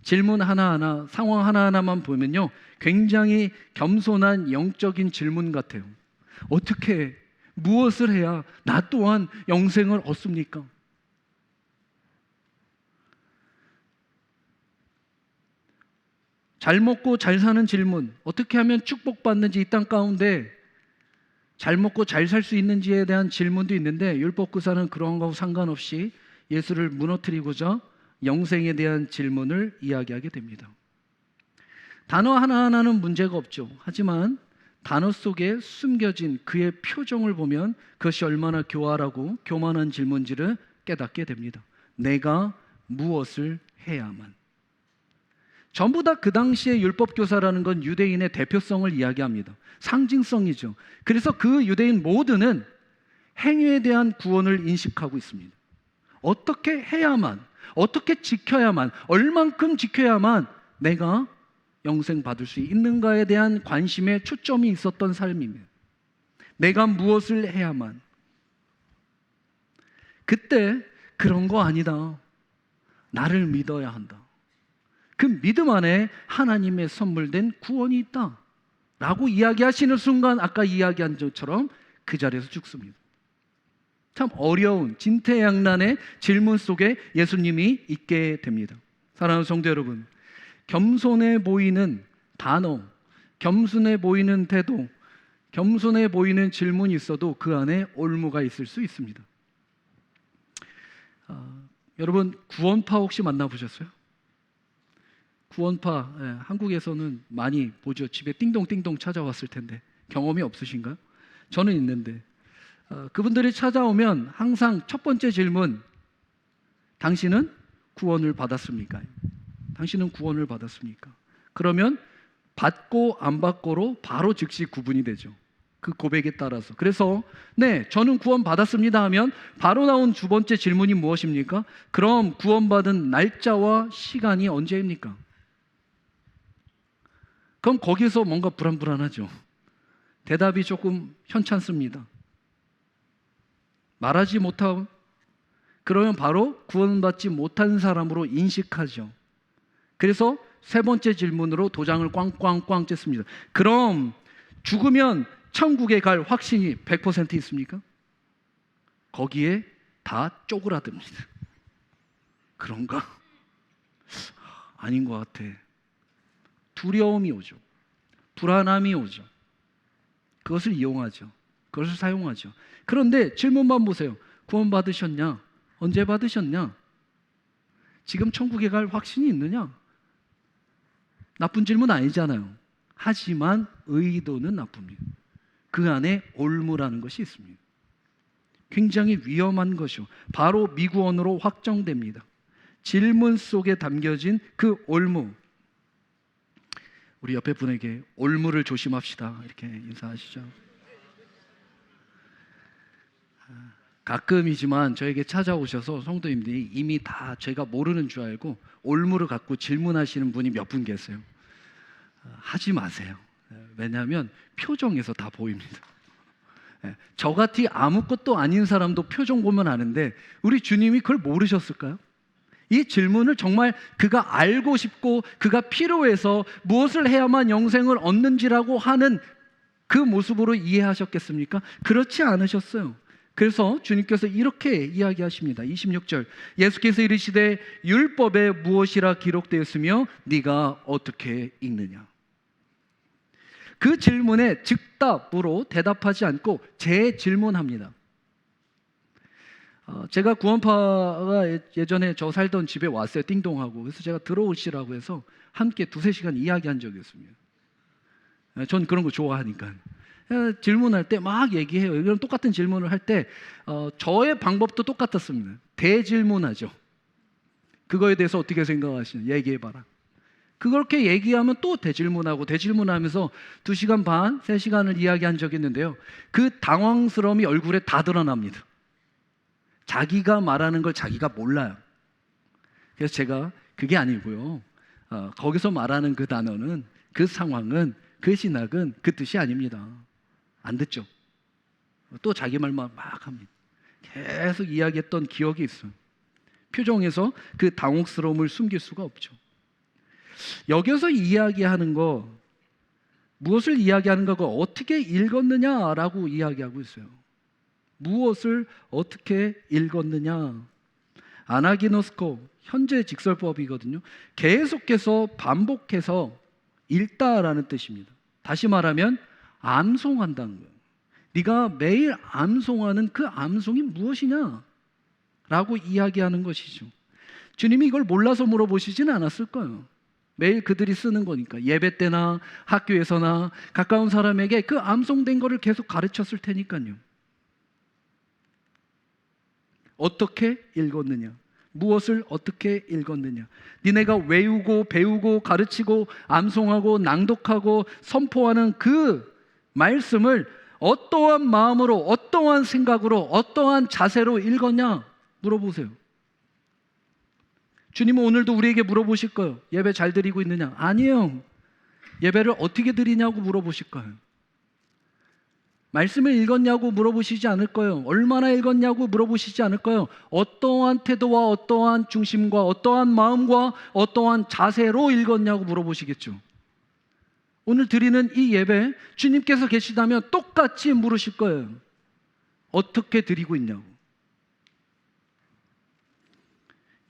질문 하나하나, 상황 하나하나만 보면요, 굉장히 겸손한 영적인 질문 같아요. 어떻게, 무엇을 해야 나 또한 영생을 얻습니까? 잘 먹고 잘 사는 질문, 어떻게 하면 축복받는지 이 땅 가운데 잘 먹고 잘 살 수 있는지에 대한 질문도 있는데 율법교사는 그런 거하고 상관없이 예수를 무너뜨리고자 영생에 대한 질문을 이야기하게 됩니다. 단어 하나하나는 문제가 없죠. 하지만 단어 속에 숨겨진 그의 표정을 보면 그것이 얼마나 교활하고 교만한 질문지를 깨닫게 됩니다. 내가 무엇을 해야만. 전부 다 그 당시의 율법교사라는 건 유대인의 대표성을 이야기합니다. 상징성이죠. 그래서 그 유대인 모두는 행위에 대한 구원을 인식하고 있습니다. 어떻게 해야만, 어떻게 지켜야만, 얼만큼 지켜야만 내가 영생 받을 수 있는가에 대한 관심에 초점이 있었던 삶입니다. 내가 무엇을 해야만. 그때 그런 거 아니다. 나를 믿어야 한다. 그 믿음 안에 하나님의 선물된 구원이 있다 라고 이야기하시는 순간 아까 이야기한 것처럼 그 자리에서 죽습니다. 참 어려운 진퇴양난의 질문 속에 예수님이 있게 됩니다. 사랑하는 성도 여러분, 겸손해 보이는 단어, 겸손해 보이는 태도, 겸손해 보이는 질문이 있어도 그 안에 올무가 있을 수 있습니다. 여러분 구원파 혹시 만나보셨어요? 구원파, 한국에서는 많이 보죠. 집에 띵동띵동 찾아왔을 텐데 경험이 없으신가요? 저는 있는데 그분들이 찾아오면 항상 첫 번째 질문, 당신은 구원을 받았습니까? 당신은 구원을 받았습니까? 그러면 받고 안 받고로 바로 즉시 구분이 되죠. 그 고백에 따라서. 그래서 네, 저는 구원 받았습니다 하면 바로 나온 두 번째 질문이 무엇입니까? 그럼 구원받은 날짜와 시간이 언제입니까? 그럼 거기서 뭔가 불안불안하죠. 대답이 조금 현찮습니다. 말하지 못하고 그러면 바로 구원받지 못한 사람으로 인식하죠. 그래서 세 번째 질문으로 도장을 꽝꽝꽝 쬐습니다. 그럼 죽으면 천국에 갈 확신이 100% 있습니까? 거기에 다 쪼그라듭니다. 그런가? 아닌 것 같아. 두려움이 오죠. 불안함이 오죠. 그것을 이용하죠. 그것을 사용하죠. 그런데 질문만 보세요. 구원 받으셨냐? 언제 받으셨냐? 지금 천국에 갈 확신이 있느냐? 나쁜 질문 아니잖아요. 하지만 의도는 나쁩니다. 그 안에 올무라는 것이 있습니다. 굉장히 위험한 것이요. 바로 미구원으로 확정됩니다. 질문 속에 담겨진 그 올무. 우리 옆에 분에게 올무를 조심합시다 이렇게 인사하시죠. 가끔이지만 저에게 찾아오셔서 성도님들이 이미 다 제가 모르는 줄 알고 올무를 갖고 질문하시는 분이 몇 분 계세요. 하지 마세요. 왜냐하면 표정에서 다 보입니다. 저같이 아무것도 아닌 사람도 표정 보면 아는데 우리 주님이 그걸 모르셨을까요? 이 질문을 정말 그가 알고 싶고 그가 필요해서 무엇을 해야만 영생을 얻는지라고 하는 그 모습으로 이해하셨겠습니까? 그렇지 않으셨어요. 그래서 주님께서 이렇게 이야기하십니다. 26절 예수께서 이르시되 율법에 무엇이라 기록되었으며 네가 어떻게 읽느냐. 그 질문에 즉답으로 대답하지 않고 재질문합니다. 제가 구원파가 예전에 저 살던 집에 왔어요. 띵동하고. 그래서 제가 들어오시라고 해서 함께 2-3시간 이야기한 적이 있습니다. 전 그런 거 좋아하니까. 질문할 때 막 얘기해요. 이런 똑같은 질문을 할 때 저의 방법도 똑같았습니다. 대질문하죠. 그거에 대해서 어떻게 생각하시냐 얘기해봐라. 그렇게 얘기하면 또 대질문하고 대질문하면서 2시간 반, 3시간을 이야기한 적이 있는데요. 그 당황스러움이 얼굴에 다 드러납니다. 자기가 말하는 걸 자기가 몰라요. 그래서 제가 그게 아니고요. 거기서 말하는 그 단어는, 그 상황은, 그 신학은 그 뜻이 아닙니다. 안 듣죠. 또 자기 말만 막 합니다. 계속 이야기했던 기억이 있어요. 표정에서 그 당혹스러움을 숨길 수가 없죠. 여기서 이야기하는 거, 무엇을 이야기하는가가 어떻게 읽었느냐라고 이야기하고 있어요. 무엇을 어떻게 읽었느냐. 아나기노스코, 현재 직설법이거든요. 계속해서 반복해서 읽다라는 뜻입니다. 다시 말하면 암송한다는 거예요. 네가 매일 암송하는 그 암송이 무엇이냐? 라고 이야기하는 것이죠. 주님이 이걸 몰라서 물어보시지는 않았을 거예요. 매일 그들이 쓰는 거니까. 예배 때나 학교에서나 가까운 사람에게 그 암송된 거를 계속 가르쳤을 테니까요. 어떻게 읽었느냐? 무엇을 어떻게 읽었느냐? 니네가 외우고 배우고 가르치고 암송하고 낭독하고 선포하는 그 말씀을 어떠한 마음으로, 어떠한 생각으로, 어떠한 자세로 읽었냐? 물어보세요. 주님은 오늘도 우리에게 물어보실 거예요. 예배 잘 드리고 있느냐? 아니요. 예배를 어떻게 드리냐고 물어보실 거예요. 말씀을 읽었냐고 물어보시지 않을 거예요. 얼마나 읽었냐고 물어보시지 않을 거예요. 어떠한 태도와 어떠한 중심과 어떠한 마음과 어떠한 자세로 읽었냐고 물어보시겠죠. 오늘 드리는 이 예배 주님께서 계시다면 똑같이 물으실 거예요. 어떻게 드리고 있냐고.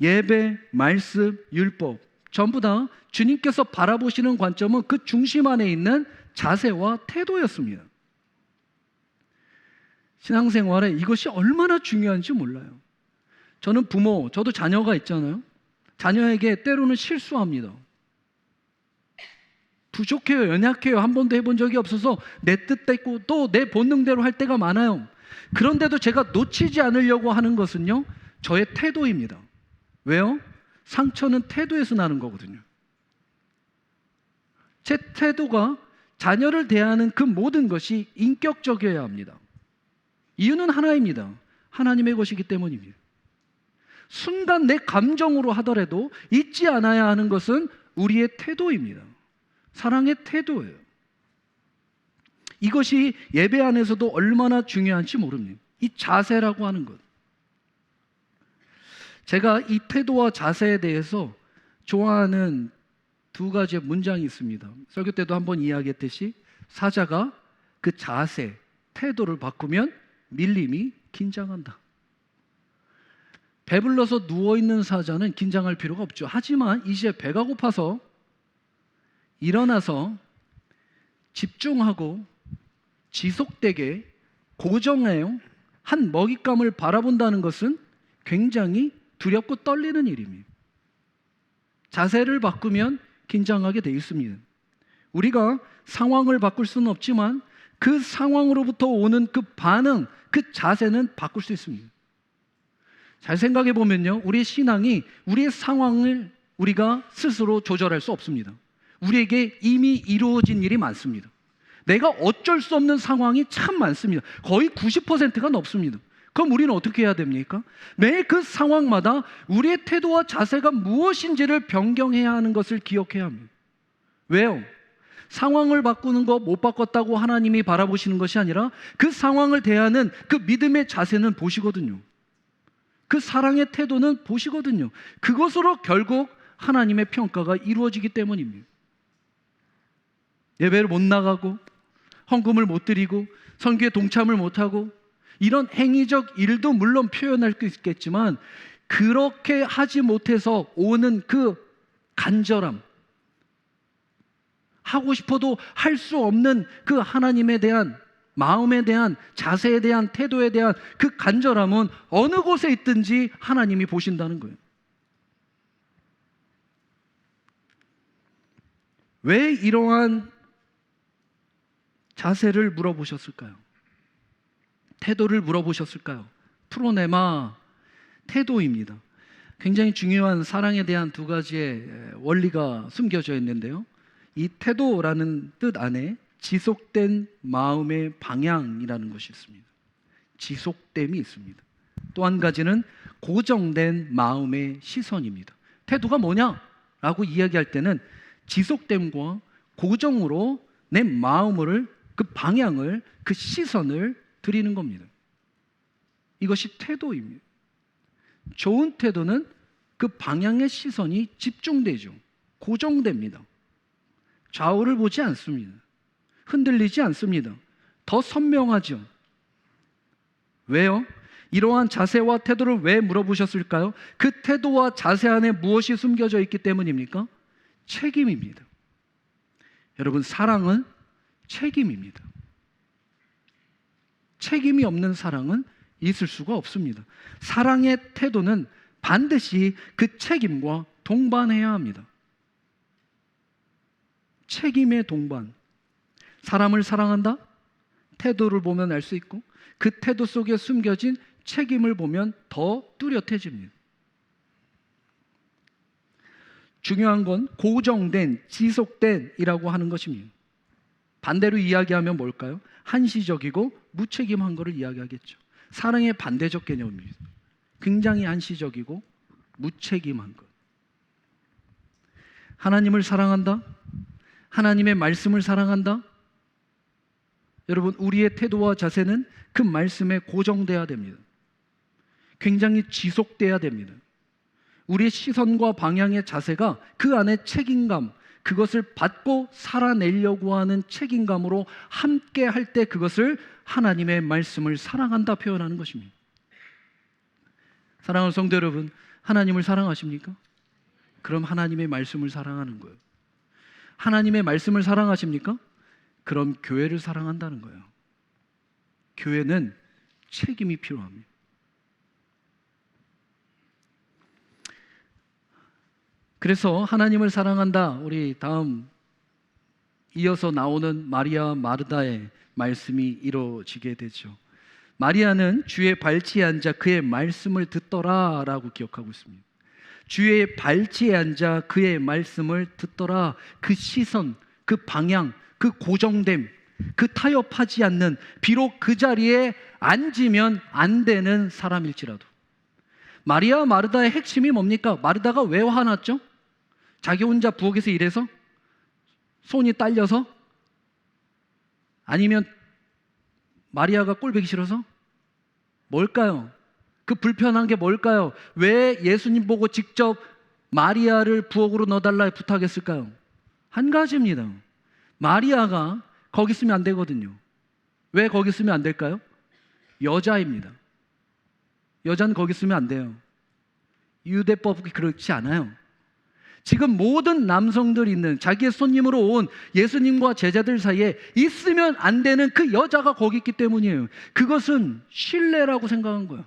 예배, 말씀, 율법 전부 다 주님께서 바라보시는 관점은 그 중심 안에 있는 자세와 태도였습니다. 신앙생활에 이것이 얼마나 중요한지 몰라요. 저는 부모, 저도 자녀가 있잖아요. 자녀에게 때로는 실수합니다. 부족해요, 연약해요. 한 번도 해본 적이 없어서 내 뜻대로 또 내 본능대로 할 때가 많아요. 그런데도 제가 놓치지 않으려고 하는 것은요, 저의 태도입니다. 왜요? 상처는 태도에서 나는 거거든요. 제 태도가 자녀를 대하는 그 모든 것이 인격적이어야 합니다. 이유는 하나입니다. 하나님의 것이기 때문입니다. 순간 내 감정으로 하더라도 잊지 않아야 하는 것은 우리의 태도입니다. 사랑의 태도예요. 이것이 예배 안에서도 얼마나 중요한지 모릅니다. 이 자세라고 하는 것. 제가 이 태도와 자세에 대해서 좋아하는 두 가지의 문장이 있습니다. 설교 때도 한번 이야기했듯이 사자가 그 자세, 태도를 바꾸면 밀림이 긴장한다. 배불러서 누워있는 사자는 긴장할 필요가 없죠. 하지만 이제 배가 고파서 일어나서 집중하고 지속되게 고정해요. 한 먹잇감을 바라본다는 것은 굉장히 두렵고 떨리는 일입니다. 자세를 바꾸면 긴장하게 돼 있습니다. 우리가 상황을 바꿀 수는 없지만 그 상황으로부터 오는 그 반응, 그 자세는 바꿀 수 있습니다. 잘 생각해 보면요, 우리의 신앙이 우리의 상황을 우리가 스스로 조절할 수 없습니다. 우리에게 이미 이루어진 일이 많습니다. 내가 어쩔 수 없는 상황이 참 많습니다. 거의 90%가 넘습니다. 그럼 우리는 어떻게 해야 됩니까? 매 그 상황마다 우리의 태도와 자세가 무엇인지를 변경해야 하는 것을 기억해야 합니다. 왜요? 상황을 바꾸는 거 못 바꿨다고 하나님이 바라보시는 것이 아니라 그 상황을 대하는 그 믿음의 자세는 보시거든요. 그 사랑의 태도는 보시거든요. 그것으로 결국 하나님의 평가가 이루어지기 때문입니다. 예배를 못 나가고 헌금을 못 드리고 선교에 동참을 못하고 이런 행위적 일도 물론 표현할 수 있겠지만 그렇게 하지 못해서 오는 그 간절함, 하고 싶어도 할 수 없는 그 하나님에 대한 마음에 대한 자세에 대한 태도에 대한 그 간절함은 어느 곳에 있든지 하나님이 보신다는 거예요. 왜 이러한 자세를 물어보셨을까요? 태도를 물어보셨을까요? 프로네마, 태도입니다. 굉장히 중요한 사랑에 대한 두 가지의 원리가 숨겨져 있는데요. 이 태도라는 뜻 안에 지속된 마음의 방향이라는 것이 있습니다. 지속됨이 있습니다. 또 한 가지는 고정된 마음의 시선입니다. 태도가 뭐냐라고 이야기할 때는 지속됨과 고정으로 내 마음을, 그 방향을, 그 시선을 드리는 겁니다. 이것이 태도입니다. 좋은 태도는 그 방향의 시선이 집중되죠. 고정됩니다. 좌우를 보지 않습니다. 흔들리지 않습니다. 더 선명하죠. 왜요? 이러한 자세와 태도를 왜 물어보셨을까요? 그 태도와 자세 안에 무엇이 숨겨져 있기 때문입니까? 책임입니다. 여러분, 사랑은 책임입니다. 책임이 없는 사랑은 있을 수가 없습니다. 사랑의 태도는 반드시 그 책임과 동반해야 합니다. 책임의 동반. 사람을 사랑한다? 태도를 보면 알 수 있고, 그 태도 속에 숨겨진 책임을 보면 더 뚜렷해집니다. 중요한 건 고정된, 지속된 이라고 하는 것입니다. 반대로 이야기하면 뭘까요? 한시적이고 무책임한 것을 이야기하겠죠. 사랑의 반대적 개념입니다. 굉장히 한시적이고 무책임한 것. 하나님을 사랑한다? 하나님의 말씀을 사랑한다? 여러분, 우리의 태도와 자세는 그 말씀에 고정돼야 됩니다. 굉장히 지속돼야 됩니다. 우리의 시선과 방향의 자세가 그 안에 책임감, 그것을 받고 살아내려고 하는 책임감으로 함께 할 때 그것을 하나님의 말씀을 사랑한다 표현하는 것입니다. 사랑하는 성도 여러분, 하나님을 사랑하십니까? 그럼 하나님의 말씀을 사랑하는 거예요. 하나님의 말씀을 사랑하십니까? 그럼 교회를 사랑한다는 거예요. 교회는 책임이 필요합니다. 그래서 하나님을 사랑한다. 우리 다음 이어서 나오는 마리아 마르다의 말씀이 이루어지게 되죠. 마리아는 주의 발치에 앉아 그의 말씀을 듣더라라고 기억하고 있습니다. 주의 발치에 앉아 그의 말씀을 듣더라. 그 시선, 그 방향, 그 고정됨, 그 타협하지 않는, 비록 그 자리에 앉으면 안 되는 사람일지라도. 마리아 마르다의 핵심이 뭡니까? 마르다가 왜 화났죠? 자기 혼자 부엌에서 일해서? 손이 딸려서? 아니면 마리아가 꼴보기 싫어서? 뭘까요? 그 불편한 게 뭘까요? 왜 예수님 보고 직접 마리아를 부엌으로 넣어달라 부탁했을까요? 한 가지입니다. 마리아가 거기 있으면 안 되거든요. 왜 거기 있으면 안 될까요? 여자입니다. 여자는 거기 있으면 안 돼요. 유대법이 그렇지 않아요. 지금 모든 남성들 있는, 자기의 손님으로 온 예수님과 제자들 사이에 있으면 안 되는 그 여자가 거기 있기 때문이에요. 그것은 신뢰라고 생각한 거예요.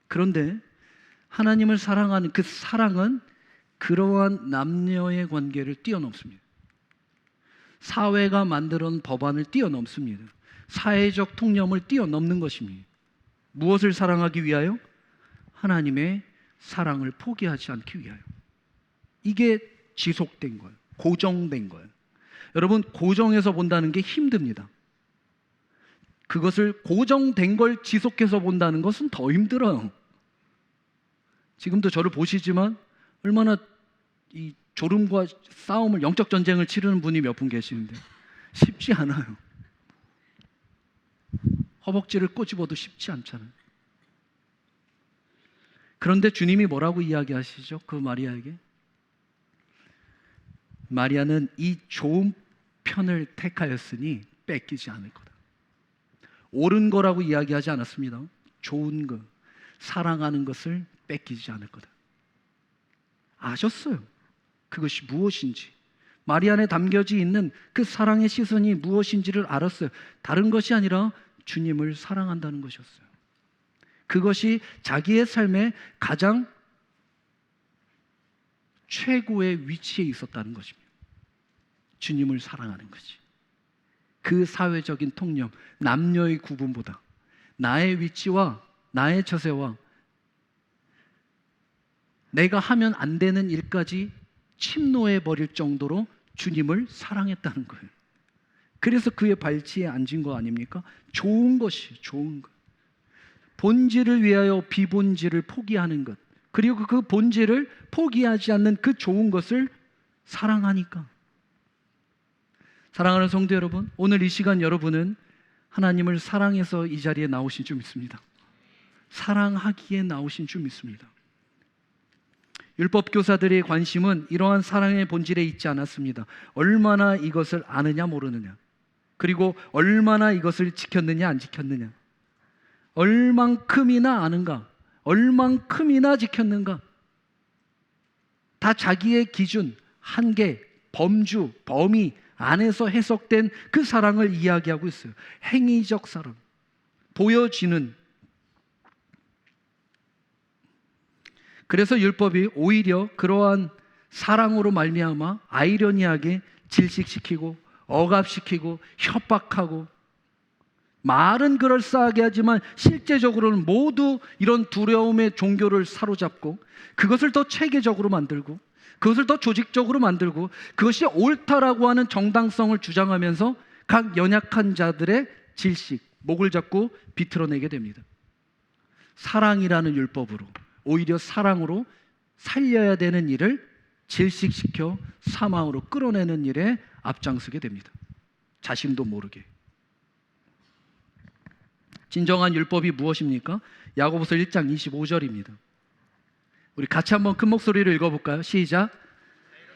그런데 하나님을 사랑하는 그 사랑은 그러한 남녀의 관계를 뛰어넘습니다. 사회가 만들어 놓은 법안을 뛰어넘습니다. 사회적 통념을 뛰어넘는 것입니다. 무엇을 사랑하기 위하여? 하나님의 사랑을 포기하지 않기 위하여. 이게 지속된 거예요. 고정된 거예요. 여러분, 고정해서 본다는 게 힘듭니다. 그것을 고정된 걸 지속해서 본다는 것은 더 힘들어요. 지금도 저를 보시지만 얼마나 이 졸음과 싸움을, 영적 전쟁을 치르는 분이 몇 분 계시는데 쉽지 않아요. 허벅지를 꼬집어도 쉽지 않잖아요. 그런데 주님이 뭐라고 이야기하시죠? 그 마리아에게? 마리아는 이 좋은 편을 택하였으니 뺏기지 않을 거다. 옳은 거라고 이야기하지 않았습니다. 좋은 거, 사랑하는 것을 뺏기지 않을 거다. 아셨어요. 그것이 무엇인지. 마리아 안에 담겨져 있는 그 사랑의 시선이 무엇인지를 알았어요. 다른 것이 아니라 주님을 사랑한다는 것이었어요. 그것이 자기의 삶의 가장 최고의 위치에 있었다는 것입니다. 주님을 사랑하는 거지. 그 사회적인 통념, 남녀의 구분보다 나의 위치와 나의 처세와 내가 하면 안 되는 일까지 침노해 버릴 정도로 주님을 사랑했다는 거예요. 그래서 그의 발치에 앉은 거 아닙니까? 좋은 것이, 좋은 것. 본질을 위하여 비본질을 포기하는 것, 그리고 그 본질을 포기하지 않는 그 좋은 것을 사랑하니까. 사랑하는 성도 여러분, 오늘 이 시간 여러분은 하나님을 사랑해서 이 자리에 나오신 줄 믿습니다. 사랑하기에 나오신 줄 믿습니다. 율법 교사들의 관심은 이러한 사랑의 본질에 있지 않았습니다. 얼마나 이것을 아느냐 모르느냐, 그리고 얼마나 이것을 지켰느냐 안 지켰느냐, 얼만큼이나 아는가, 얼만큼이나 지켰는가, 다 자기의 기준, 한계, 범주, 범위 안에서 해석된 그 사랑을 이야기하고 있어요. 행위적 사랑, 보여지는. 그래서 율법이 오히려 그러한 사랑으로 말미암아 아이러니하게 질식시키고 억압시키고 협박하고, 말은 그럴싸하게 하지만 실제적으로는 모두 이런 두려움의 종교를 사로잡고, 그것을 더 체계적으로 만들고, 그것을 더 조직적으로 만들고, 그것이 옳다라고 하는 정당성을 주장하면서 각 연약한 자들의 질식, 목을 잡고 비틀어내게 됩니다. 사랑이라는 율법으로, 오히려 사랑으로 살려야 되는 일을 질식시켜 사망으로 끌어내는 일에 앞장서게 됩니다. 자신도 모르게. 진정한 율법이 무엇입니까? 야고보서 1장 25절입니다. 우리 같이 한번 큰 목소리로 읽어볼까요? 시작.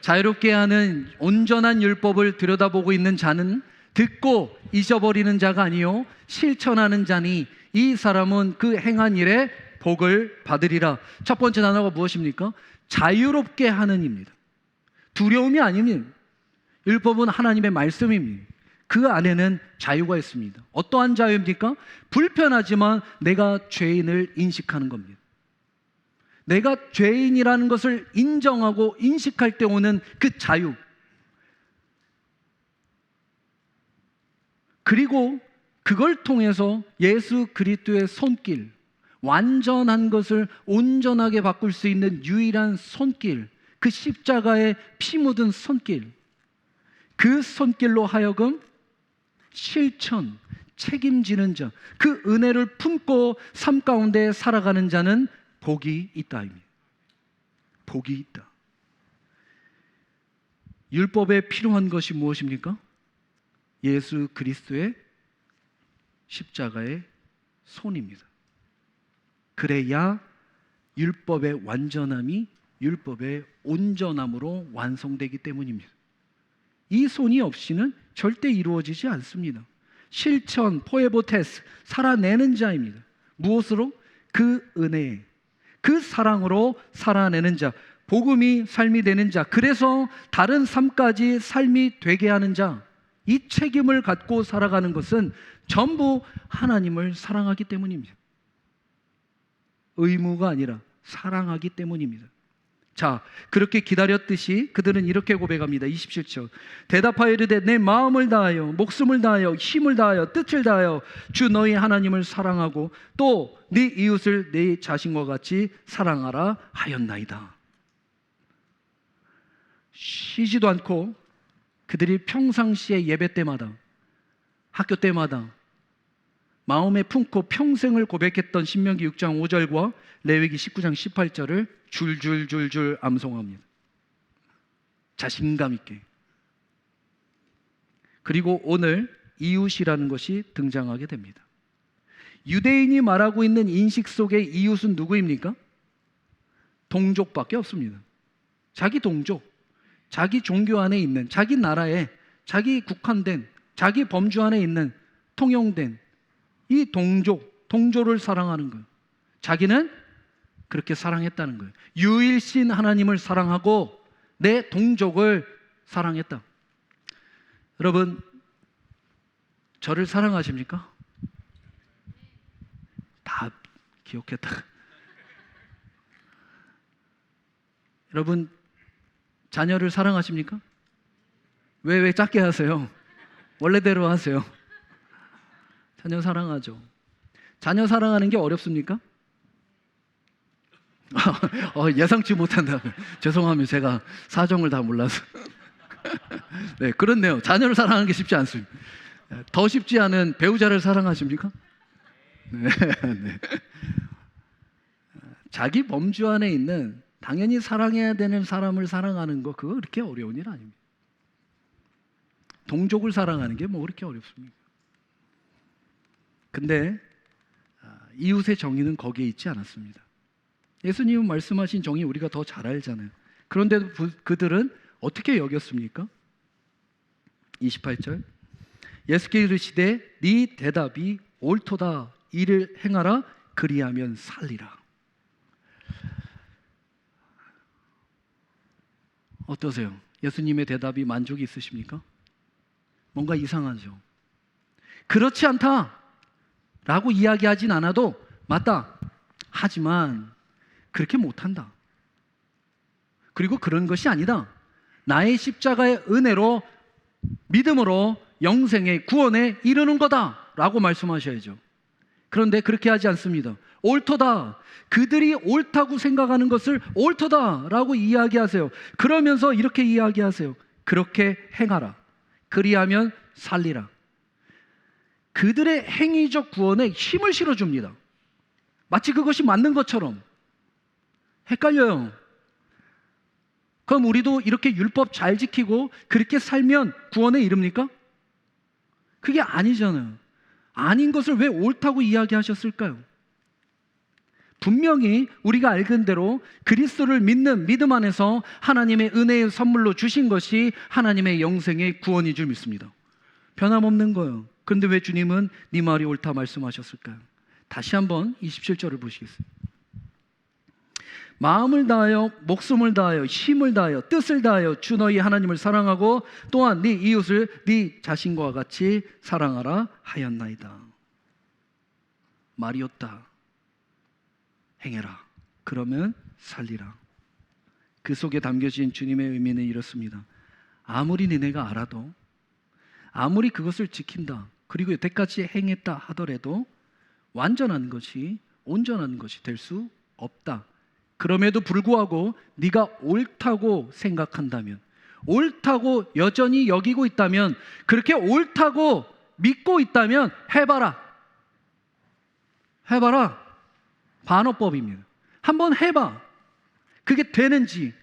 자유롭게 하는 온전한 율법을 들여다보고 있는 자는 듣고 잊어버리는 자가 아니요 실천하는 자니 이 사람은 그 행한 일에 복을 받으리라. 첫 번째 단어가 무엇입니까? 자유롭게 하는 입니다. 두려움이 아닙니다. 율법은 하나님의 말씀입니다. 그 안에는 자유가 있습니다. 어떠한 자유입니까? 불편하지만 내가 죄인을 인식하는 겁니다. 내가 죄인이라는 것을 인정하고 인식할 때 오는 그 자유. 그리고 그걸 통해서 예수 그리스도의 손길, 완전한 것을 온전하게 바꿀 수 있는 유일한 손길, 그 십자가의 피 묻은 손길, 그 손길로 하여금 실천, 책임지는 자, 그 은혜를 품고 삶 가운데 살아가는 자는 복이 있다입니다. 복이 있다. 율법에 필요한 것이 무엇입니까? 예수 그리스도의 십자가의 손입니다. 그래야 율법의 완전함이 율법의 온전함으로 완성되기 때문입니다. 이 손이 없이는 절대 이루어지지 않습니다. 실천, 포에보테스, 살아내는 자입니다. 무엇으로? 그 은혜, 그 사랑으로 살아내는 자, 복음이 삶이 되는 자, 그래서 다른 삶까지 삶이 되게 하는 자, 이 책임을 갖고 살아가는 것은 전부 하나님을 사랑하기 때문입니다. 의무가 아니라 사랑하기 때문입니다. 자, 그렇게 기다렸듯이 그들은 이렇게 고백합니다. 27절. 대답하여 이르되 내 마음을 다하여 목숨을 다하여 힘을 다하여 뜻을 다하여 주 너희 하나님을 사랑하고 또 네 이웃을 네 자신과 같이 사랑하라 하였나이다. 쉬지도 않고 그들이 평상시에 예배 때마다, 학교 때마다 마음에 품고 평생을 고백했던 신명기 6장 5절과 레위기 19장 18절을 줄줄줄줄 암송합니다. 자신감 있게. 그리고 오늘 이웃이라는 것이 등장하게 됩니다. 유대인이 말하고 있는 인식 속의 이웃은 누구입니까? 동족밖에 없습니다. 자기 동족, 자기 종교 안에 있는, 자기 나라에, 자기 국한된, 자기 범주 안에 있는 통용된 이 동조를 사랑하는 거예요. 자기는 그렇게 사랑했다는 거예요. 유일신 하나님을 사랑하고 내 동족을 사랑했다. 여러분, 저를 사랑하십니까? 다 기억했다. 여러분, 자녀를 사랑하십니까? 왜 작게 하세요? 원래대로 하세요. 자녀 사랑하죠. 자녀 사랑하는 게 어렵습니까? 예상치 못한다. 죄송합니다. 제가 사정을 다 몰라서. 네, 그렇네요. 자녀를 사랑하는 게 쉽지 않습니다. 더 쉽지 않은 배우자를 사랑하십니까? 네, 네. 자기 범주 안에 있는 당연히 사랑해야 되는 사람을 사랑하는 거, 그거 그렇게 어려운 일 아닙니다. 동족을 사랑하는 게 뭐 그렇게 어렵습니까? 근데 이웃의 정의는 거기에 있지 않았습니다. 예수님은 말씀하신 정의 우리가 더 잘 알잖아요. 그런데도 그들은 어떻게 여겼습니까? 28절. 예수께 이르시되 네 대답이 옳도다. 이를 행하라. 그리하면 살리라. 어떠세요? 예수님의 대답이 만족이 있으십니까? 뭔가 이상하죠. 그렇지 않다 라고 이야기하진 않아도 맞다, 하지만 그렇게 못한다, 그리고 그런 것이 아니다, 나의 십자가의 은혜로 믿음으로 영생의 구원에 이르는 거다 라고 말씀하셔야죠. 그런데 그렇게 하지 않습니다. 옳도다, 그들이 옳다고 생각하는 것을 옳도다 라고 이야기하세요. 그러면서 이렇게 이야기하세요. 그렇게 행하라, 그리하면 살리라. 그들의 행위적 구원에 힘을 실어줍니다. 마치 그것이 맞는 것처럼. 헷갈려요. 그럼 우리도 이렇게 율법 잘 지키고 그렇게 살면 구원에 이릅니까? 그게 아니잖아요. 아닌 것을 왜 옳다고 이야기하셨을까요? 분명히 우리가 알건 대로 그리스도를 믿는 믿음 안에서 하나님의 은혜의 선물로 주신 것이 하나님의 영생의 구원인 줄 믿습니다. 변함없는 거예요. 그런데 왜 주님은 네 말이 옳다 말씀하셨을까요? 다시 한번 27절을 보시겠습니다. 마음을 다하여 목숨을 다하여 힘을 다하여 뜻을 다하여 주 너희 하나님을 사랑하고 또한 네 이웃을 네 자신과 같이 사랑하라 하였나이다. 말이 옳다, 행해라, 그러면 살리라. 그 속에 담겨진 주님의 의미는 이렇습니다. 아무리 너네가 알아도, 아무리 그것을 지킨다, 그리고 여태까지 행했다 하더라도 완전한 것이, 온전한 것이 될 수 없다. 그럼에도 불구하고 네가 옳다고 생각한다면, 옳다고 여전히 여기고 있다면, 그렇게 옳다고 믿고 있다면 해봐라. 해봐라. 반어법입니다. 한번 해봐. 그게 되는지,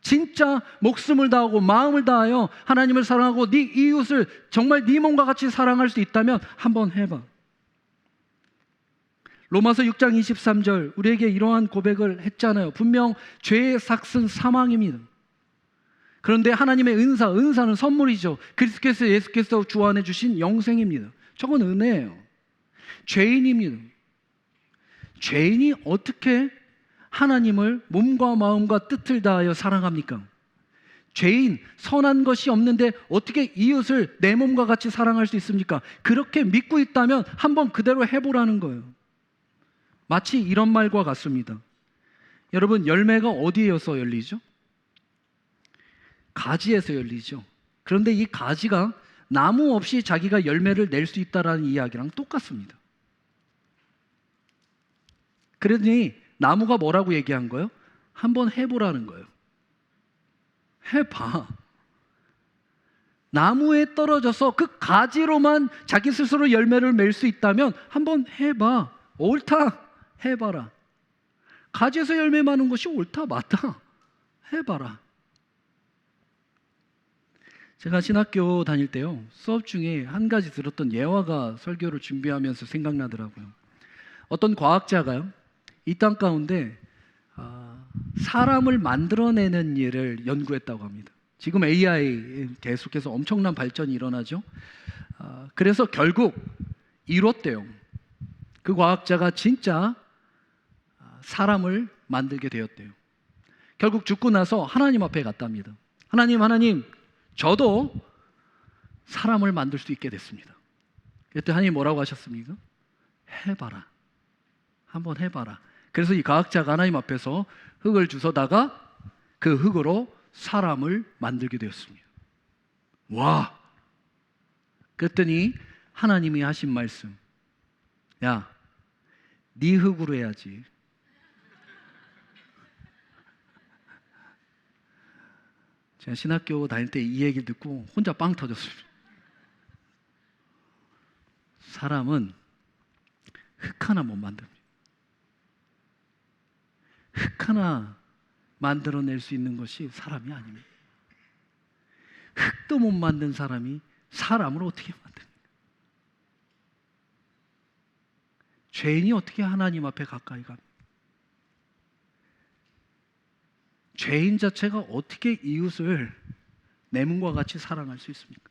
진짜 목숨을 다하고 마음을 다하여 하나님을 사랑하고 네 이웃을 정말 네 몸과 같이 사랑할 수 있다면 한번 해봐. 로마서 6장 23절 우리에게 이러한 고백을 했잖아요. 분명 죄의 삭은 사망입니다. 그런데 하나님의 은사는 선물이죠. 그리스도께서 예수께서 주 안에 주신 영생입니다. 저건 은혜예요. 죄인입니다. 죄인이 어떻게 하나님을 몸과 마음과 뜻을 다하여 사랑합니까? 죄인, 선한 것이 없는데 어떻게 이웃을 내 몸과 같이 사랑할 수 있습니까? 그렇게 믿고 있다면 한번 그대로 해보라는 거예요. 마치 이런 말과 같습니다. 여러분, 열매가 어디에서 열리죠? 가지에서 열리죠. 그런데 이 가지가 나무 없이 자기가 열매를 낼 수 있다는 이야기랑 똑같습니다. 그러니 나무가 뭐라고 얘기한 거예요? 한번 해보라는 거예요. 해봐. 나무에 떨어져서 그 가지로만 자기 스스로 열매를 맺을 수 있다면 한번 해봐. 옳다, 해봐라. 가지에서 열매 많은 것이 옳다, 맞다, 해봐라. 제가 신학교 다닐 때요, 수업 중에 한 가지 들었던 예화가 설교를 준비하면서 생각나더라고요. 어떤 과학자가요, 이 땅 가운데 사람을 만들어내는 일을 연구했다고 합니다. 지금 AI 계속해서 엄청난 발전이 일어나죠. 그래서 결국 이뤘대요. 그 과학자가 진짜 사람을 만들게 되었대요. 결국 죽고 나서 하나님 앞에 갔답니다. 하나님, 저도 사람을 만들 수 있게 됐습니다. 그때 하나님 뭐라고 하셨습니까? 해봐라. 한번 해봐라. 그래서 이 과학자가 하나님 앞에서 흙을 주워다가 그 흙으로 사람을 만들게 되었습니다. 와! 그랬더니 하나님이 하신 말씀, 야, 네 흙으로 해야지. 제가 신학교 다닐 때 이 얘기 듣고 혼자 빵 터졌습니다. 사람은 흙 하나 못 만듭니다. 흙 하나 만들어낼 수 있는 것이 사람이 아닙니다. 흙도 못 만든 사람이 사람을 어떻게 만듭니까? 죄인이 어떻게 하나님 앞에 가까이 갑니까? 죄인 자체가 어떻게 이웃을 내 몸과 같이 사랑할 수 있습니까?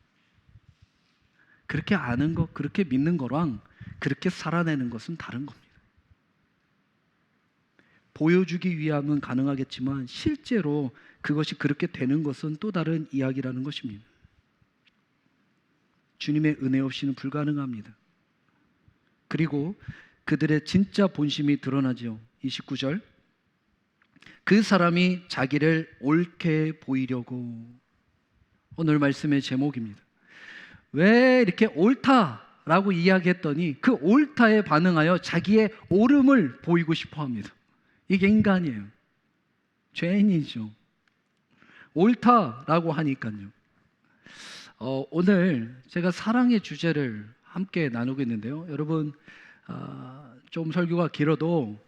그렇게 아는 것, 그렇게 믿는 거랑 그렇게 살아내는 것은 다른 겁니다. 보여주기 위함은 가능하겠지만 실제로 그것이 그렇게 되는 것은 또 다른 이야기라는 것입니다. 주님의 은혜 없이는 불가능합니다. 그리고 그들의 진짜 본심이 드러나죠. 29절, 그 사람이 자기를 옳게 보이려고. 오늘 말씀의 제목입니다. 왜 이렇게 옳다라고 이야기했더니 그 옳다에 반응하여 자기의 옳음을 보이고 싶어 합니다. 이게 인간이에요. 죄인이죠. 옳다라고 하니까요. 오늘 제가 사랑의 주제를 함께 나누고 있는데요. 여러분, 좀 설교가 길어도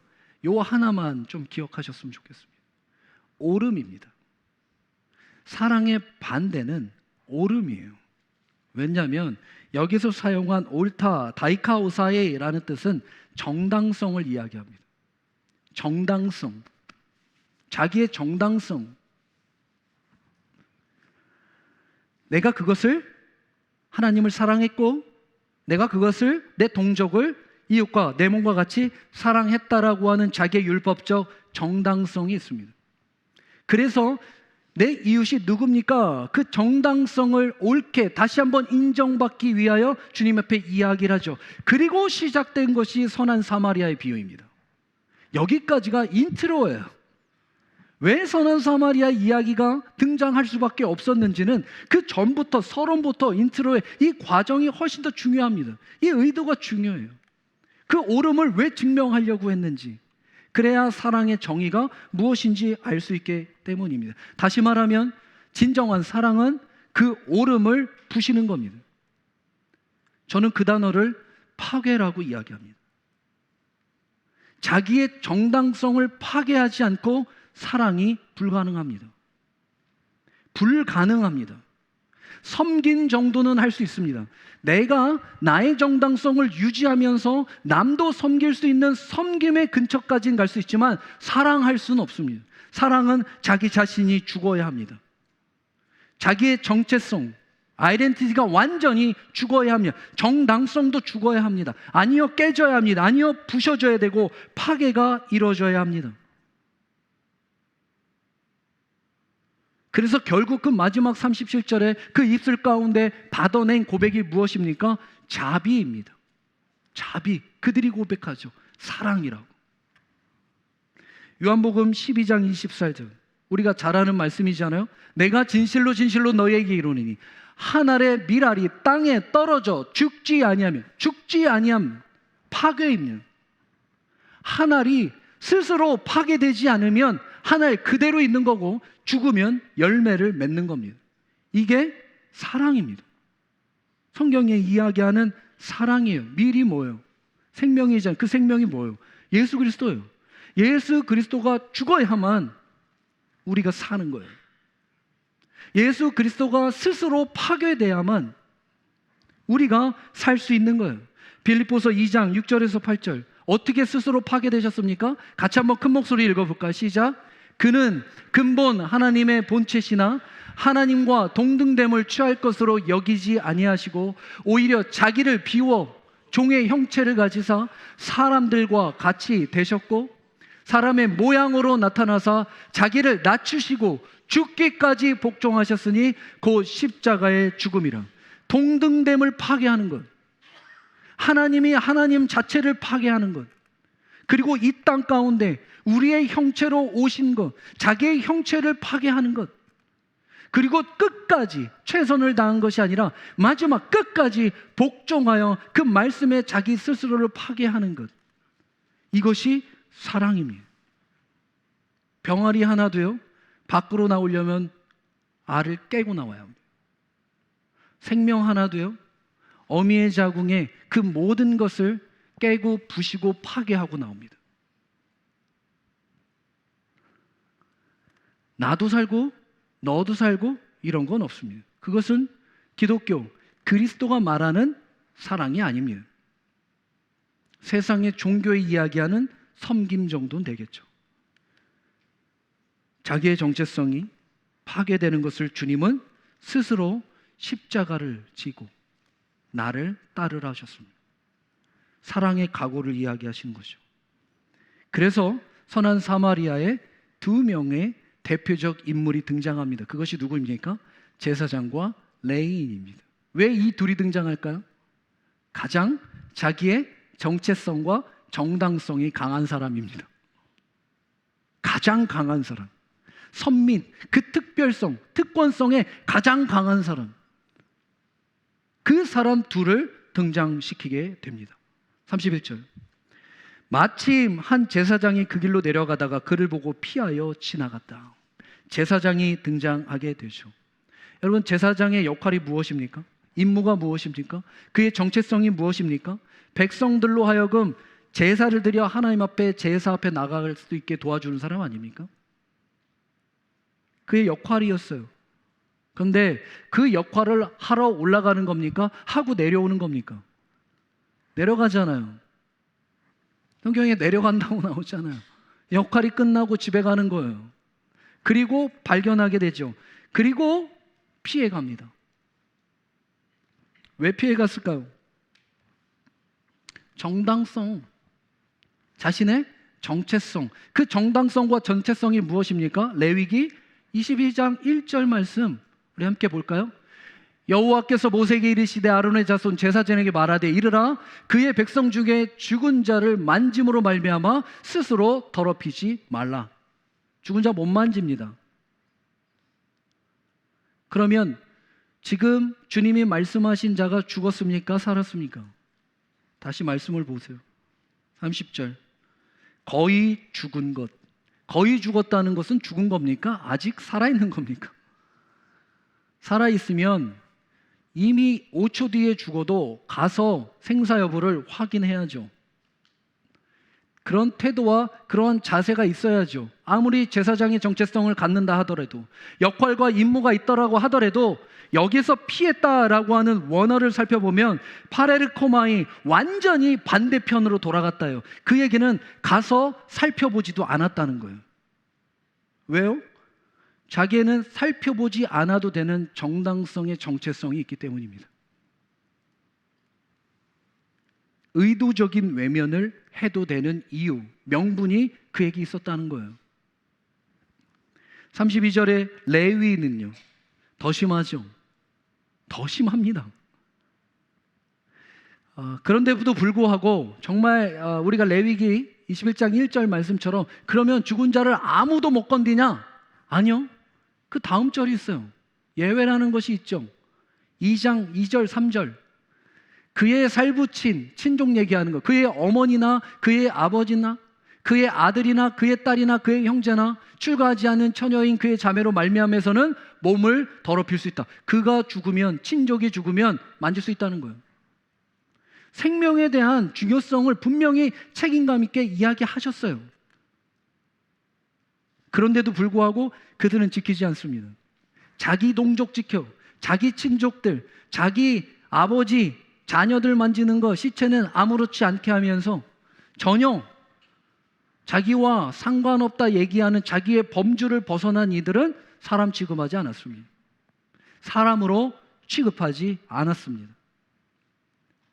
요 하나만 좀 기억하셨으면 좋겠습니다. 옳음입니다. 사랑의 반대는 옳음이에요. 왜냐하면 여기서 사용한 옳다, 다이카오사에라는 뜻은 정당성을 이야기합니다. 정당성, 자기의 정당성. 내가 그것을, 하나님을 사랑했고 내가 그것을, 내 동족을 이웃과 내 몸과 같이 사랑했다라고 하는 자기의 율법적 정당성이 있습니다. 그래서 내 이웃이 누굽니까? 그 정당성을 옳게 다시 한번 인정받기 위하여 주님 앞에 이야기를 하죠. 그리고 시작된 것이 선한 사마리아의 비유입니다. 여기까지가 인트로예요. 왜 선한 사마리아 이야기가 등장할 수밖에 없었는지는 그 전부터, 서론부터 인트로의 이 과정이 훨씬 더 중요합니다. 이 의도가 중요해요. 그 옳음을 왜 증명하려고 했는지, 그래야 사랑의 정의가 무엇인지 알 수 있기 때문입니다. 다시 말하면 진정한 사랑은 그 옳음을 부시는 겁니다. 저는 그 단어를 파괴라고 이야기합니다. 자기의 정당성을 파괴하지 않고 사랑이 불가능합니다. 불가능합니다. 섬긴 정도는 할 수 있습니다. 내가 나의 정당성을 유지하면서 남도 섬길 수 있는 섬김의 근처까지는 갈 수 있지만 사랑할 수는 없습니다. 사랑은 자기 자신이 죽어야 합니다. 자기의 정체성, 아이덴티티가 완전히 죽어야 합니다. 정당성도 죽어야 합니다. 아니요, 깨져야 합니다. 아니요, 부셔져야 되고 파괴가 이루어져야 합니다. 그래서 결국 그 마지막 37절에 그 입술 가운데 받아낸 고백이 무엇입니까? 자비입니다. 자비. 그들이 고백하죠. 사랑이라고. 요한복음 12장 24절, 우리가 잘 아는 말씀이잖아요. 내가 진실로 진실로 너희에게 이르노니 한 알의 밀알이 땅에 떨어져 죽지 아니하면 파괴입니다. 한 알이 스스로 파괴되지 않으면 한 알 그대로 있는 거고, 죽으면 열매를 맺는 겁니다. 이게 사랑입니다. 성경에 이야기하는 사랑이에요. 밀이 뭐예요? 생명이잖아요. 그 생명이 뭐예요? 예수 그리스도예요. 예수 그리스도가 죽어야만 우리가 사는 거예요. 예수 그리스도가 스스로 파괴돼야만 우리가 살 수 있는 거예요. 빌립보서 2장 6절에서 8절, 어떻게 스스로 파괴되셨습니까? 같이 한번 큰 목소리 읽어볼까요? 시작. 그는 근본 하나님의 본체시나 하나님과 동등됨을 취할 것으로 여기지 아니하시고 오히려 자기를 비워 종의 형체를 가지사 사람들과 같이 되셨고 사람의 모양으로 나타나사 자기를 낮추시고 죽기까지 복종하셨으니 곧 십자가의 죽음이라. 동등됨을 파괴하는 것, 하나님이 하나님 자체를 파괴하는 것, 그리고 이 땅 가운데 우리의 형체로 오신 것, 자기의 형체를 파괴하는 것, 그리고 끝까지 최선을 다한 것이 아니라 마지막 끝까지 복종하여 그 말씀에 자기 스스로를 파괴하는 것, 이것이 사랑입니다. 병아리 하나도요, 밖으로 나오려면 알을 깨고 나와야 합니다. 생명 하나도요, 어미의 자궁에 그 모든 것을 깨고 부시고 파괴하고 나옵니다. 나도 살고 너도 살고 이런 건 없습니다. 그것은 기독교, 그리스도가 말하는 사랑이 아닙니다. 세상의 종교에 이야기하는 섬김 정도는 되겠죠. 자기의 정체성이 파괴되는 것을 주님은 스스로 십자가를 지고 나를 따르라 하셨습니다. 사랑의 각오를 이야기하시는 거죠. 그래서 선한 사마리아의 두 명의 대표적 인물이 등장합니다. 그것이 누구입니까? 제사장과 레위인입니다. 왜 이 둘이 등장할까요? 가장 자기의 정체성과 정당성이 강한 사람입니다. 가장 강한 사람, 선민, 그 특별성, 특권성에 가장 강한 사람, 그 사람 둘을 등장시키게 됩니다. 31절, 마침 한 제사장이 그 길로 내려가다가 그를 보고 피하여 지나갔다. 제사장이 등장하게 되죠. 여러분, 제사장의 역할이 무엇입니까? 임무가 무엇입니까? 그의 정체성이 무엇입니까? 백성들로 하여금 제사를 드려 하나님 앞에, 제사 앞에 나갈 수 있게 도와주는 사람 아닙니까? 그의 역할이었어요. 그런데 그 역할을 하러 올라가는 겁니까? 하고 내려오는 겁니까? 내려가잖아요. 성경에 내려간다고 나오잖아요. 역할이 끝나고 집에 가는 거예요. 그리고 발견하게 되죠. 그리고 피해 갑니다. 왜 피해 갔을까요? 정당성, 자신의 정체성, 그 정당성과 정체성이 무엇입니까? 레위기 22장 1절 말씀 우리 함께 볼까요? 여호와께서 모세에게 이르시되 아론의 자손 제사장에게 말하되 이르라 그의 백성 중에 죽은 자를 만짐으로 말미암아 스스로 더럽히지 말라. 죽은 자 못 만집니다. 그러면 지금 주님이 말씀하신 자가 죽었습니까? 살았습니까? 다시 말씀을 보세요. 30절, 거의 죽은 것. 거의 죽었다는 것은 죽은 겁니까? 아직 살아있는 겁니까? 살아있으면 이미 5초 뒤에 죽어도 가서 생사 여부를 확인해야죠. 그런 태도와 그러한 자세가 있어야죠. 아무리 제사장의 정체성을 갖는다 하더라도, 역할과 임무가 있더라고 하더라도 여기서 피했다라고 하는 원어를 살펴보면 파레르코마이, 완전히 반대편으로 돌아갔다요. 그 얘기는 가서 살펴보지도 않았다는 거예요. 왜요? 자기에는 살펴보지 않아도 되는 정당성의 정체성이 있기 때문입니다. 의도적인 외면을 해도 되는 이유, 명분이 그에게 있었다는 거예요. 32절에 레위인은요, 더 심하죠. 더 심합니다. 그런데도 불구하고 정말 우리가 레위기 21장 1절 말씀처럼 그러면 죽은 자를 아무도 못 건드냐? 아니요. 그 다음 절이 있어요. 예외라는 것이 있죠. 2장 2절 3절, 그의 살부친, 친족 얘기하는 거, 그의 어머니나 그의 아버지나 그의 아들이나 그의 딸이나 그의 형제나 출가하지 않은 처녀인 그의 자매로 말미암아서는 몸을 더럽힐 수 있다. 그가 죽으면, 친족이 죽으면 만질 수 있다는 거예요. 생명에 대한 중요성을 분명히 책임감 있게 이야기하셨어요. 그런데도 불구하고 그들은 지키지 않습니다. 자기 동족 지켜, 자기 친족들, 자기 아버지, 자녀들 만지는 거, 시체는 아무렇지 않게 하면서 전혀 자기와 상관없다 얘기하는 자기의 범주를 벗어난 이들은 사람 취급하지 않았습니다. 사람으로 취급하지 않았습니다.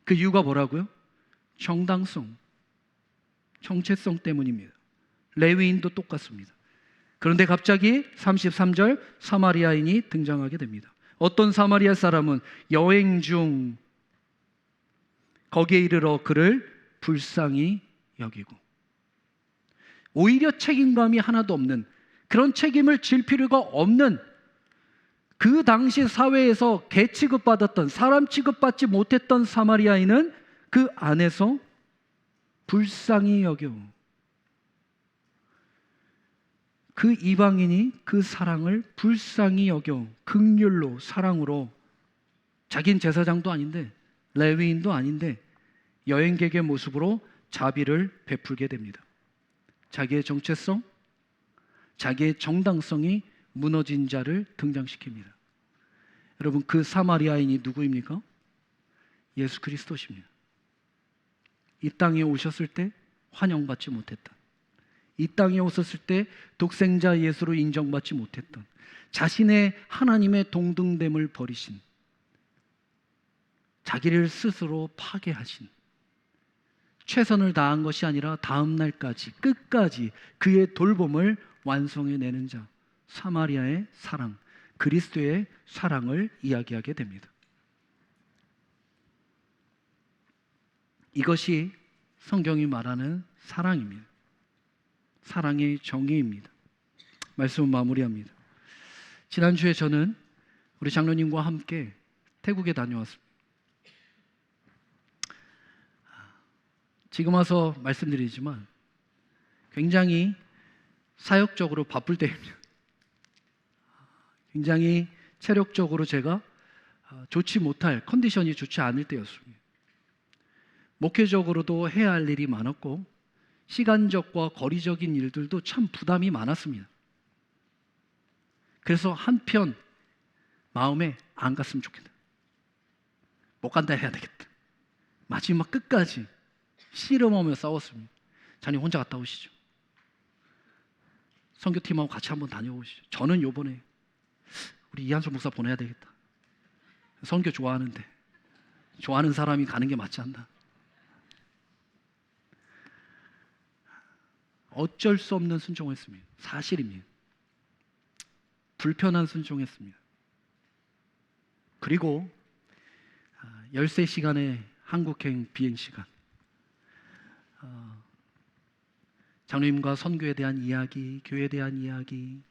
그 이유가 뭐라고요? 정당성, 정체성 때문입니다. 레위인도 똑같습니다. 그런데 갑자기 33절 사마리아인이 등장하게 됩니다. 어떤 사마리아 사람은 여행 중 거기에 이르러 그를 불쌍히 여기고, 오히려 책임감이 하나도 없는, 그런 책임을 질 필요가 없는, 그 당시 사회에서 개 취급받았던, 사람 취급받지 못했던 사마리아인은 그 안에서 불쌍히 여겨, 그 이방인이 그 사랑을 불쌍히 여겨 긍휼로, 사랑으로, 자긴 제사장도 아닌데 레위인도 아닌데 여행객의 모습으로 자비를 베풀게 됩니다. 자기의 정체성, 자기의 정당성이 무너진 자를 등장시킵니다. 여러분, 그 사마리아인이 누구입니까? 예수 그리스도십니다. 이 땅에 오셨을 때 환영받지 못했던, 이 땅에 오셨을 때 독생자 예수로 인정받지 못했던, 자신의 하나님의 동등됨을 버리신, 자기를 스스로 파괴하신, 최선을 다한 것이 아니라 다음 날까지 끝까지 그의 돌봄을 완성해내는 자, 사마리아의 사랑, 그리스도의 사랑을 이야기하게 됩니다. 이것이 성경이 말하는 사랑입니다. 사랑의 정의입니다. 말씀을 마무리합니다. 지난주에 저는 우리 장로님과 함께 태국에 다녀왔습니다. 지금 와서 말씀드리지만 굉장히 사역적으로 바쁠 때입니다. 굉장히 체력적으로 제가 좋지 못할, 컨디션이 좋지 않을 때였습니다. 목회적으로도 해야 할 일이 많았고 시간적과 거리적인 일들도 참 부담이 많았습니다. 그래서 한편 마음에 안 갔으면 좋겠다. 못 간다 해야 되겠다. 마지막 끝까지 씨름하며 싸웠습니다. 자님 혼자 갔다 오시죠. 선교팀하고 같이 한번 다녀오시죠. 저는 요번에 우리 이한솔 목사 보내야 되겠다. 선교 좋아하는데 좋아하는 사람이 가는 게 맞지 않나. 어쩔 수 없는 순종했습니다. 사실입니다. 불편한 순종했습니다. 그리고 13시간의 한국행 비행시간, 장로님과 선교에 대한 이야기, 교회에 대한 이야기,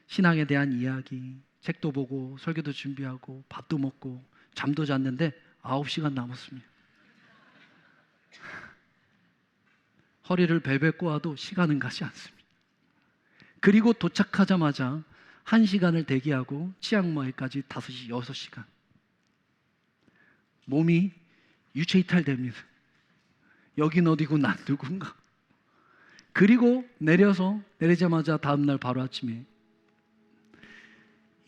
신앙에 대한 이야기, 책도 보고 설교도 준비하고 밥도 먹고 잠도 잤는데 9시간 남았습니다. 허리를 벨벨 꼬아도 시간은 가지 않습니다. 그리고 도착하자마자 1시간을 대기하고 치앙마이까지 5시, 6시간. 몸이 유체이탈됩니다. 여긴 어디고 난 누군가. 그리고 내리자마자 다음날 바로 아침에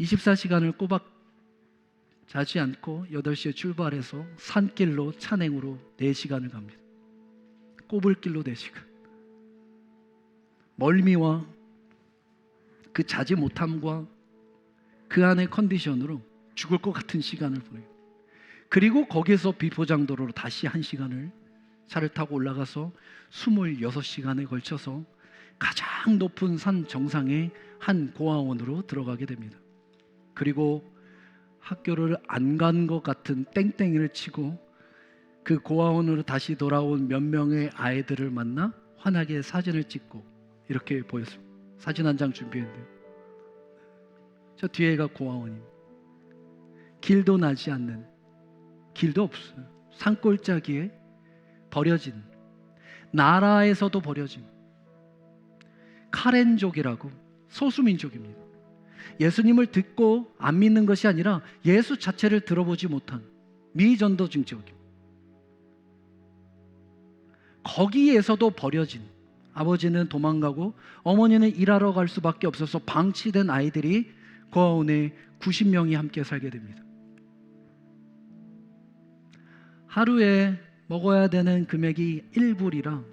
24시간을 꼬박 자지 않고 8시에 출발해서 산길로 찬행으로 4시간을 갑니다. 꼬불길로 4시간. 멀미와 그 자지 못함과 그 안의 컨디션으로 죽을 것 같은 시간을 보내요. 그리고 거기에서 비포장도로로 다시 1시간을 차를 타고 올라가서 26시간에 걸쳐서 가장 높은 산 정상의 한 고아원으로 들어가게 됩니다. 그리고 학교를 안 간 것 같은 땡땡이를 치고 그 고아원으로 다시 돌아온 몇 명의 아이들을 만나 환하게 사진을 찍고 이렇게 보였습니다. 사진 한 장 준비했는데 저 뒤에가 고아원입니다. 길도 나지 않는, 길도 없어요. 산골짜기에 버려진, 나라에서도 버려진 카렌족이라고 소수민족입니다. 예수님을 듣고 안 믿는 것이 아니라 예수 자체를 들어보지 못한 미전도증 지역입니다. 거기에서도 버려진, 아버지는 도망가고 어머니는 일하러 갈 수밖에 없어서 방치된 아이들이 고아원에 90명이 함께 살게 됩니다. 하루에 먹어야 되는 금액이 1불이라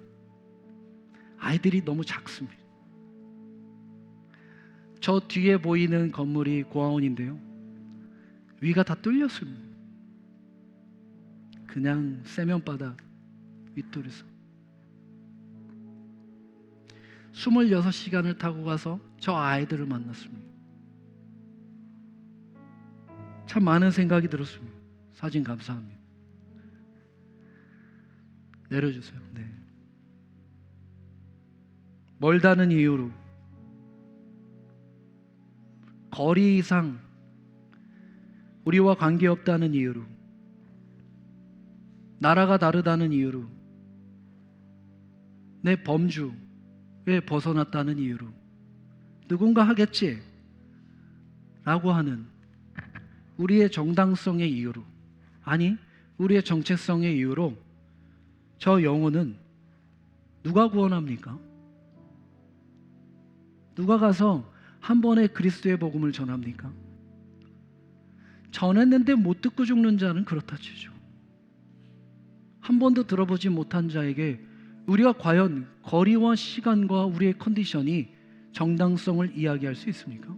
아이들이 너무 작습니다. 저 뒤에 보이는 건물이 고아원인데요, 위가 다 뚫렸습니다. 그냥 세면바닥 윗돌에서 26시간을 타고 가서 저 아이들을 만났습니다. 참 많은 생각이 들었습니다. 사진 감사합니다. 내려주세요. 네. 멀다는 이유로, 거리상 우리와 관계없다는 이유로, 나라가 다르다는 이유로, 내 범주에 벗어났다는 이유로, 누군가 하겠지 라고 하는 우리의 정당성의 이유로, 아니 우리의 정체성의 이유로 저 영혼은 누가 구원합니까? 누가 가서 한 번에 그리스도의 복음을 전합니까? 전했는데 못 듣고 죽는 자는 그렇다 치죠. 한 번도 들어보지 못한 자에게 우리가 과연 거리와 시간과 우리의 컨디션이 정당성을 이야기할 수 있습니까?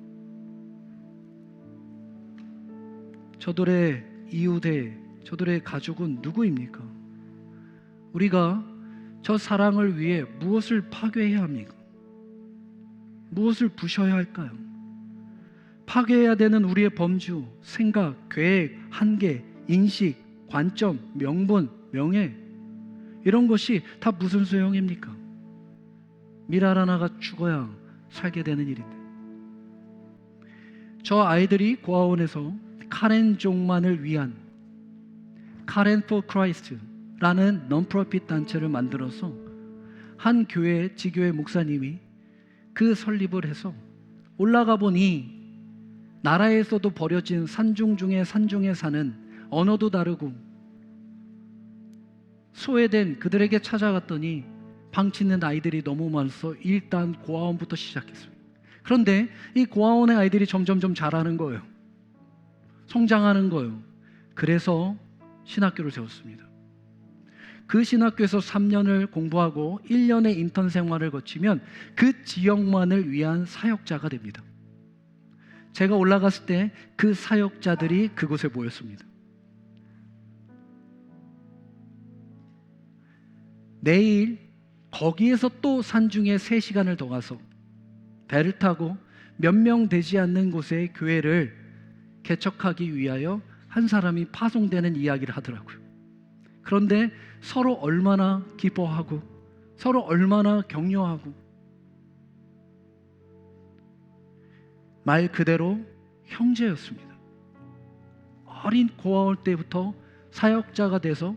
저들의 이웃의, 저들의 가족은 누구입니까? 우리가 저 사랑을 위해 무엇을 파괴해야 합니까? 무엇을 부셔야 할까요? 파괴해야 되는 우리의 범주, 생각, 계획, 한계, 인식, 관점, 명분, 명예, 이런 것이 다 무슨 소용입니까? 밀알 하나가 죽어야 살게 되는 일인데, 저 아이들이 고아원에서 카렌 종만을 위한 카렌 for Christ라는 non-profit 단체를 만들어서 한 교회 지교회 목사님이 그 설립을 해서 올라가 보니 나라에서도 버려진 산중 중에 산중에 사는 언어도 다르고 소외된 그들에게 찾아갔더니 방치는 아이들이 너무 많아서 일단 고아원부터 시작했어요. 그런데 이 고아원의 아이들이 점점점 자라는 거예요. 성장하는 거예요. 그래서 신학교를 세웠습니다. 그 신학교에서 3년을 공부하고 1년의 인턴 생활을 거치면 그 지역만을 위한 사역자가 됩니다. 제가 올라갔을 때 그 사역자들이 그곳에 모였습니다. 내일 거기에서 또 산중에 3시간을 더 가서 배를 타고 몇 명 되지 않는 곳에 교회를 개척하기 위하여 한 사람이 파송되는 이야기를 하더라고요. 그런데 서로 얼마나 기뻐하고 서로 얼마나 격려하고, 말 그대로 형제였습니다. 어린 고아원 때부터 사역자가 돼서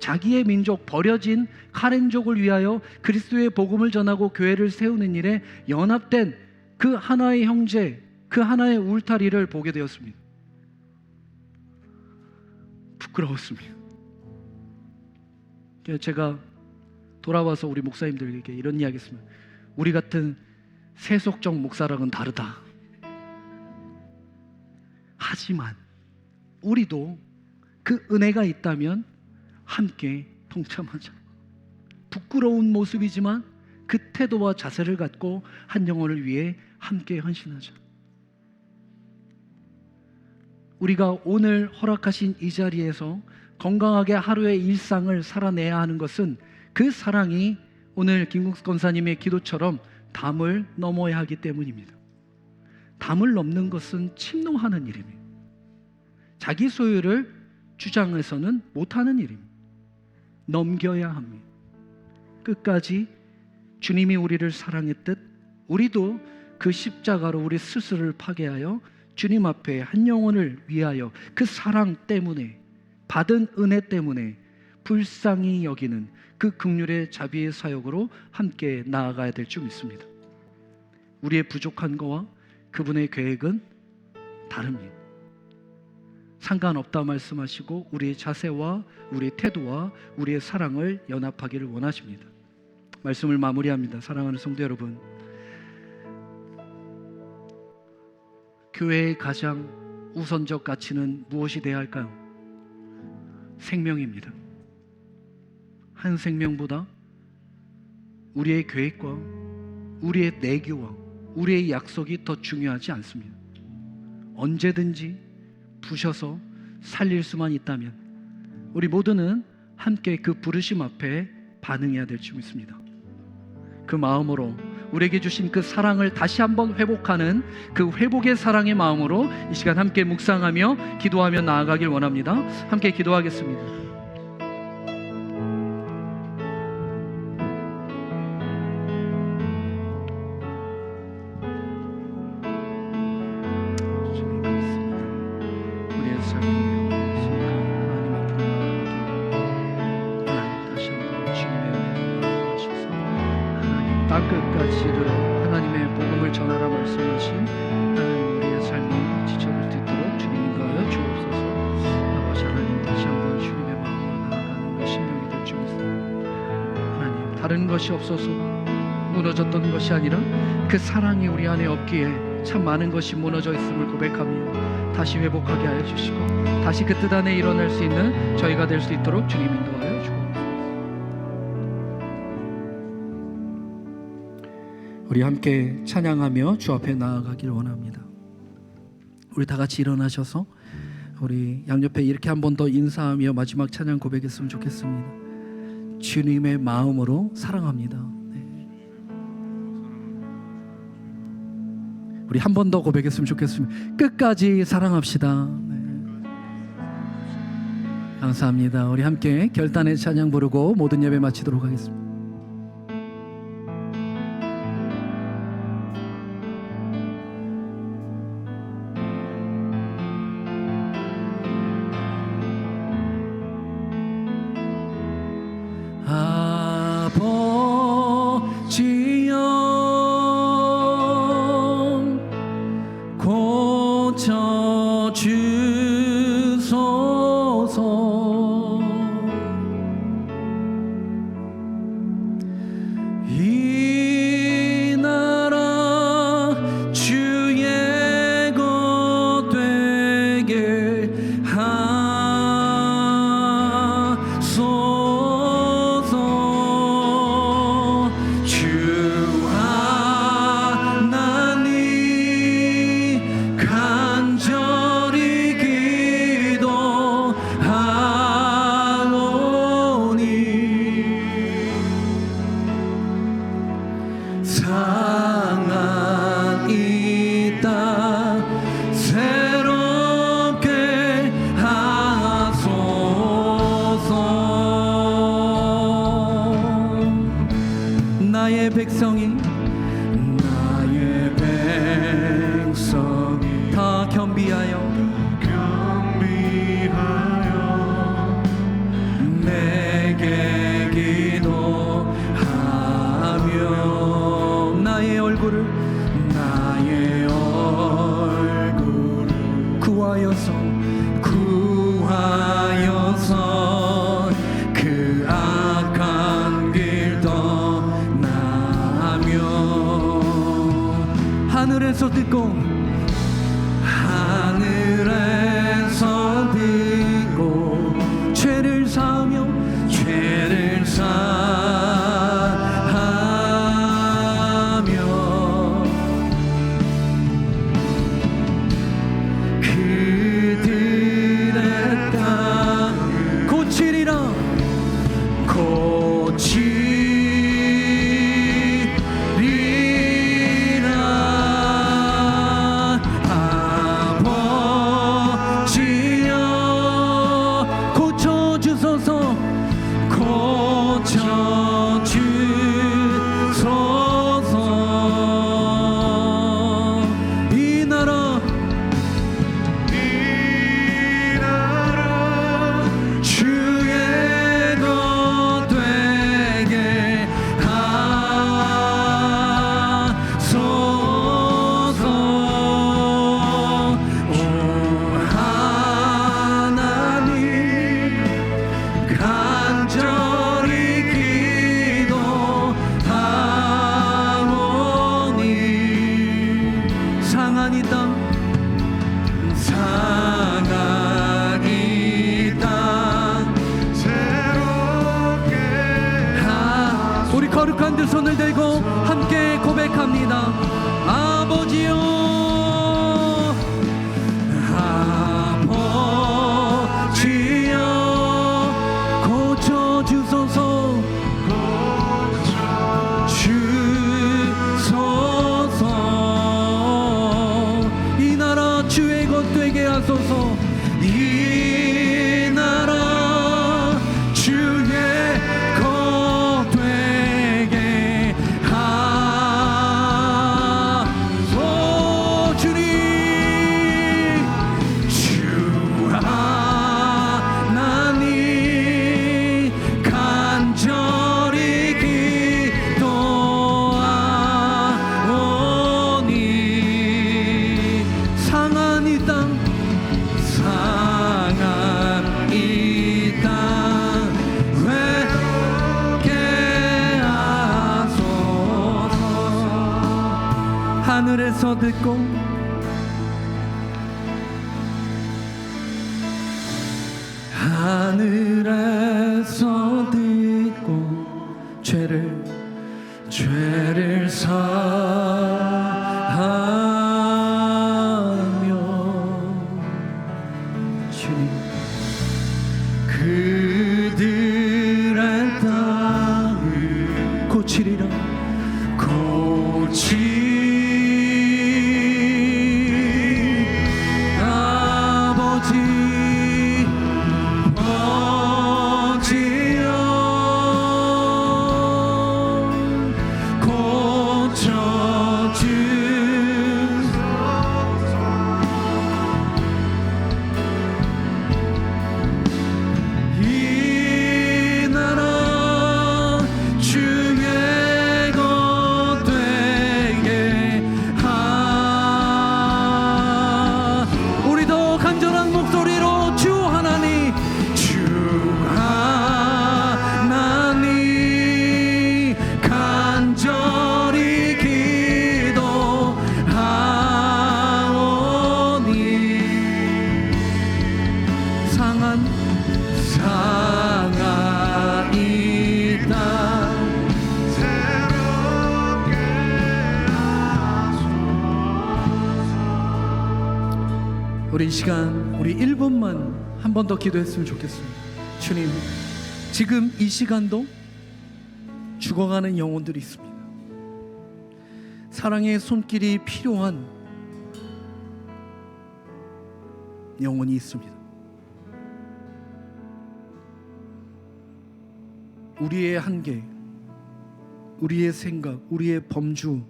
자기의 민족, 버려진 카렌족을 위하여 그리스도의 복음을 전하고 교회를 세우는 일에 연합된 그 하나의 형제, 그 하나의 울타리를 보게 되었습니다. 부끄러웠습니다. 제가 돌아와서 우리 목사님들에게 이런 이야기 했습니다. 우리 같은 세속적 목사랑은 다르다. 하지만 우리도 그 은혜가 있다면 함께 동참하자. 부끄러운 모습이지만 그 태도와 자세를 갖고 한 영혼을 위해 함께 헌신하자. 우리가 오늘 허락하신 이 자리에서 건강하게 하루의 일상을 살아내야 하는 것은 그 사랑이 오늘 김국수 권사님의 기도처럼 담을 넘어야 하기 때문입니다. 담을 넘는 것은 침노하는 일입니다. 자기 소유를 주장해서는 못하는 일입니다. 넘겨야 합니다. 끝까지 주님이 우리를 사랑했듯 우리도 그 십자가로 우리 스스로를 파괴하여 주님 앞에 한 영혼을 위하여 그 사랑 때문에, 받은 은혜 때문에 불쌍히 여기는 그 긍휼의 자비의 사역으로 함께 나아가야 될 줄 믿습니다. 우리의 부족한 거와 그분의 계획은 다릅니다. 상관없다 말씀하시고 우리의 자세와 우리의 태도와 우리의 사랑을 연합하기를 원하십니다. 말씀을 마무리합니다. 사랑하는 성도 여러분, 교회의 가장 우선적 가치는 무엇이 되어야 할까요? 생명입니다. 한 생명보다 우리의 계획과 우리의 내규와 우리의 약속이 더 중요하지 않습니다. 언제든지 부셔서 살릴 수만 있다면 우리 모두는 함께 그 부르심 앞에 반응해야 될 줄 믿습니다. 그 마음으로 우리에게 주신 그 사랑을 다시 한번 회복하는 그 회복의 사랑의 마음으로 이 시간 함께 묵상하며 기도하며 나아가길 원합니다. 함께 기도하겠습니다. 땅끝까지를 하나님의 복음을 전하라 말씀하신 하나님, 우리의 삶을 지켜볼 수 있도록 주님 인도하여 주옵소서. 아버지 하나님, 다시 한번 주님의 마음으로 나아가는 신명이 될 줄 믿습니다. 하나님, 다른 것이 없어서 무너졌던 것이 아니라 그 사랑이 우리 안에 없기에 참 많은 것이 무너져 있음을 고백하며 다시 회복하게 하여 주시고 다시 그 뜻 안에 일어날 수 있는 저희가 될 수 있도록 주님 인도하여 주옵소서. 우리 함께 찬양하며 주 앞에 나아가기를 원합니다. 우리 다 같이 일어나셔서 우리 양옆에 이렇게 한 번 더 인사하며 마지막 찬양 고백했으면 좋겠습니다. 주님의 마음으로 사랑합니다. 네. 우리 한 번 더 고백했으면 좋겠습니다. 끝까지 사랑합시다. 네. 감사합니다. 우리 함께 결단의 찬양 부르고 모든 예배 마치도록 하겠습니다. 아버지여 고쳐주소서. 이 나라 주의 것 되게 하소서. 주 하나님 간절히 기도하오니 상한 이 땅 새롭게 하소서. 나의 백성이 다 겸비하여 내게 기도하며 나의 얼굴을 구하여서 그 악한 길 떠나며 하늘에서 듣고 죄를 사하며 그들의 땅 고치리라. 아버지여 고쳐주소서. 이 나라 주의 것 되게 하소서. 오 하나님 간절히 기도하오니 상한 이 땅 우리 거룩한 두 손을 들고 함께 고백합니다. 아버지여 고쳐주소서. 이 나라 주의 것 되게 하소서. 이 나라 주의 것 되게 하소서. 주님 주 하나님 간절히 기도하오니 상한 이 땅 외롭게 하소서. 하늘에서 듣고 죄를 사하며 주님 그들의 땅 우리 이 시간 우리 1분만 한 번 더 기도했으면 좋겠습니다. 주님, 지금 이 시간도 죽어가는 영혼들이 있습니다. 사랑의 손길이 필요한 영혼이 있습니다. 우리의 한계, 우리의 생각, 우리의 범주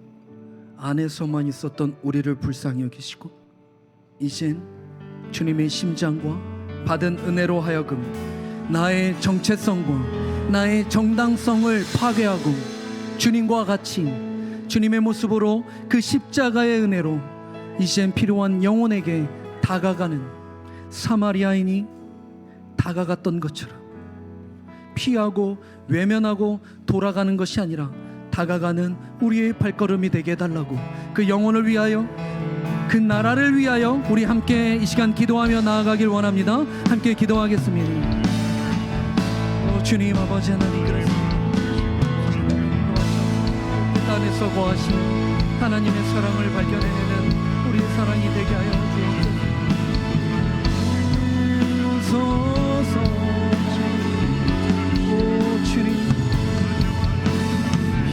안에서만 있었던 우리를 불쌍히 여기시고 이젠 주님의 심장과 받은 은혜로 하여금 나의 정체성과 나의 정당성을 파괴하고 주님과 같이 주님의 모습으로 그 십자가의 은혜로 이젠 필요한 영혼에게 다가가는 사마리아인이 다가갔던 것처럼 피하고 외면하고 돌아가는 것이 아니라 다가가는 우리의 발걸음이 되게 해달라고, 그 영혼을 위하여, 그 나라를 위하여 우리 함께 이 시간 기도하며 나아가길 원합니다. 함께 기도하겠습니다. 주님 아버지 하나님, 그 땅에서 거하신 하나님의 사랑을 발견해내는 우리의 사랑이 되게 하여 주옵소서. 오 주님,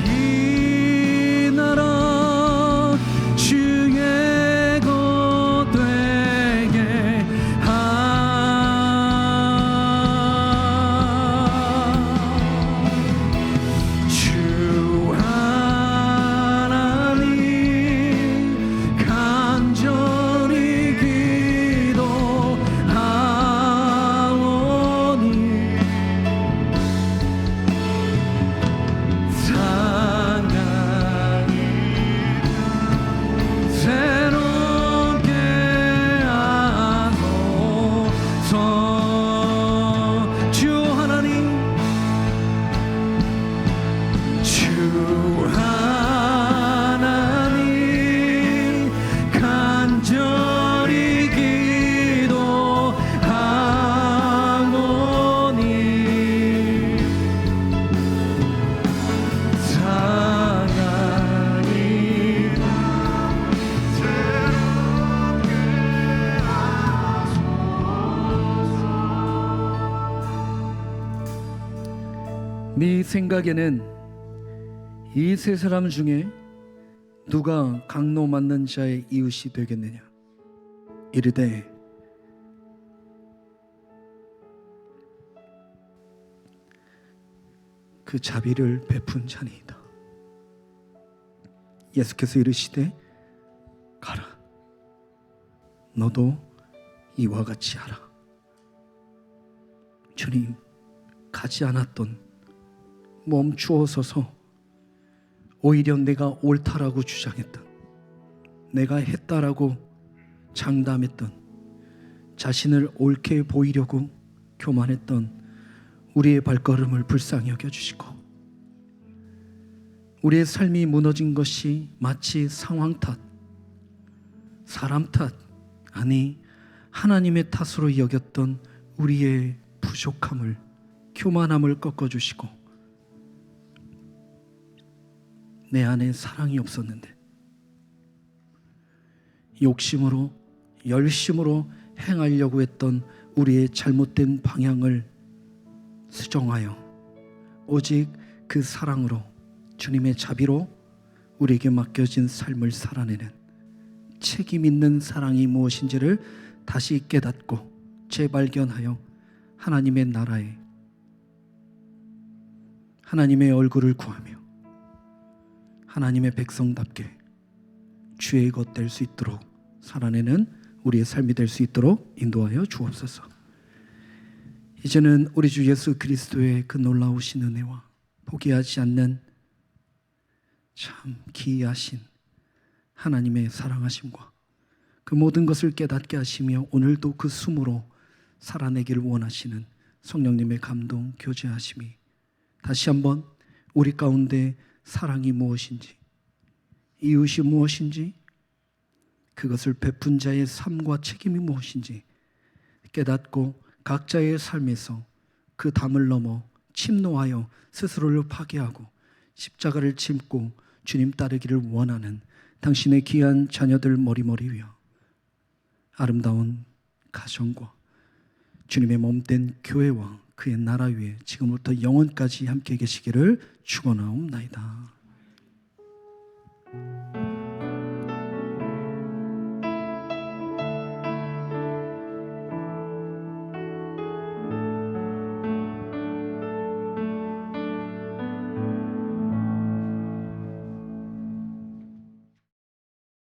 이 나라 주의 네 생각에는 이 세 사람 중에 누가 강로 맞는 자의 이웃이 되겠느냐? 이르되 그 자비를 베푼 자니이다. 예수께서 이르시되 가라, 너도 이와 같이 하라. 주님, 가지 않았던, 멈추어 서서 오히려 내가 옳다라고 주장했던, 내가 했다라고 장담했던, 자신을 옳게 보이려고 교만했던 우리의 발걸음을 불쌍히 여겨주시고, 우리의 삶이 무너진 것이 마치 상황 탓, 사람 탓, 아니 하나님의 탓으로 여겼던 우리의 부족함을, 교만함을 꺾어주시고, 내 안에 사랑이 없었는데 욕심으로 열심으로 행하려고 했던 우리의 잘못된 방향을 수정하여 오직 그 사랑으로, 주님의 자비로 우리에게 맡겨진 삶을 살아내는 책임 있는 사랑이 무엇인지를 다시 깨닫고 재발견하여 하나님의 나라에 하나님의 얼굴을 구하며 하나님의 백성답게 주의 것 될 수 있도록 살아내는 우리의 삶이 될 수 있도록 인도하여 주옵소서. 이제는 우리 주 예수 그리스도의 그 놀라우신 은혜와 포기하지 않는 참 기이하신 하나님의 사랑하심과 그 모든 것을 깨닫게 하시며 오늘도 그 숨으로 살아내기를 원하시는 성령님의 감동 교제하심이 다시 한번 우리 가운데 사랑이 무엇인지, 이웃이 무엇인지, 그것을 베푼 자의 삶과 책임이 무엇인지 깨닫고 각자의 삶에서 그 담을 넘어 침노하여 스스로를 파괴하고 십자가를 짚고 주님 따르기를 원하는 당신의 귀한 자녀들 머리머리 위에 아름다운 가정과 주님의 몸된 교회와 그의 나라 위에 지금부터 영원까지 함께 계시기를 축원하옵나이다.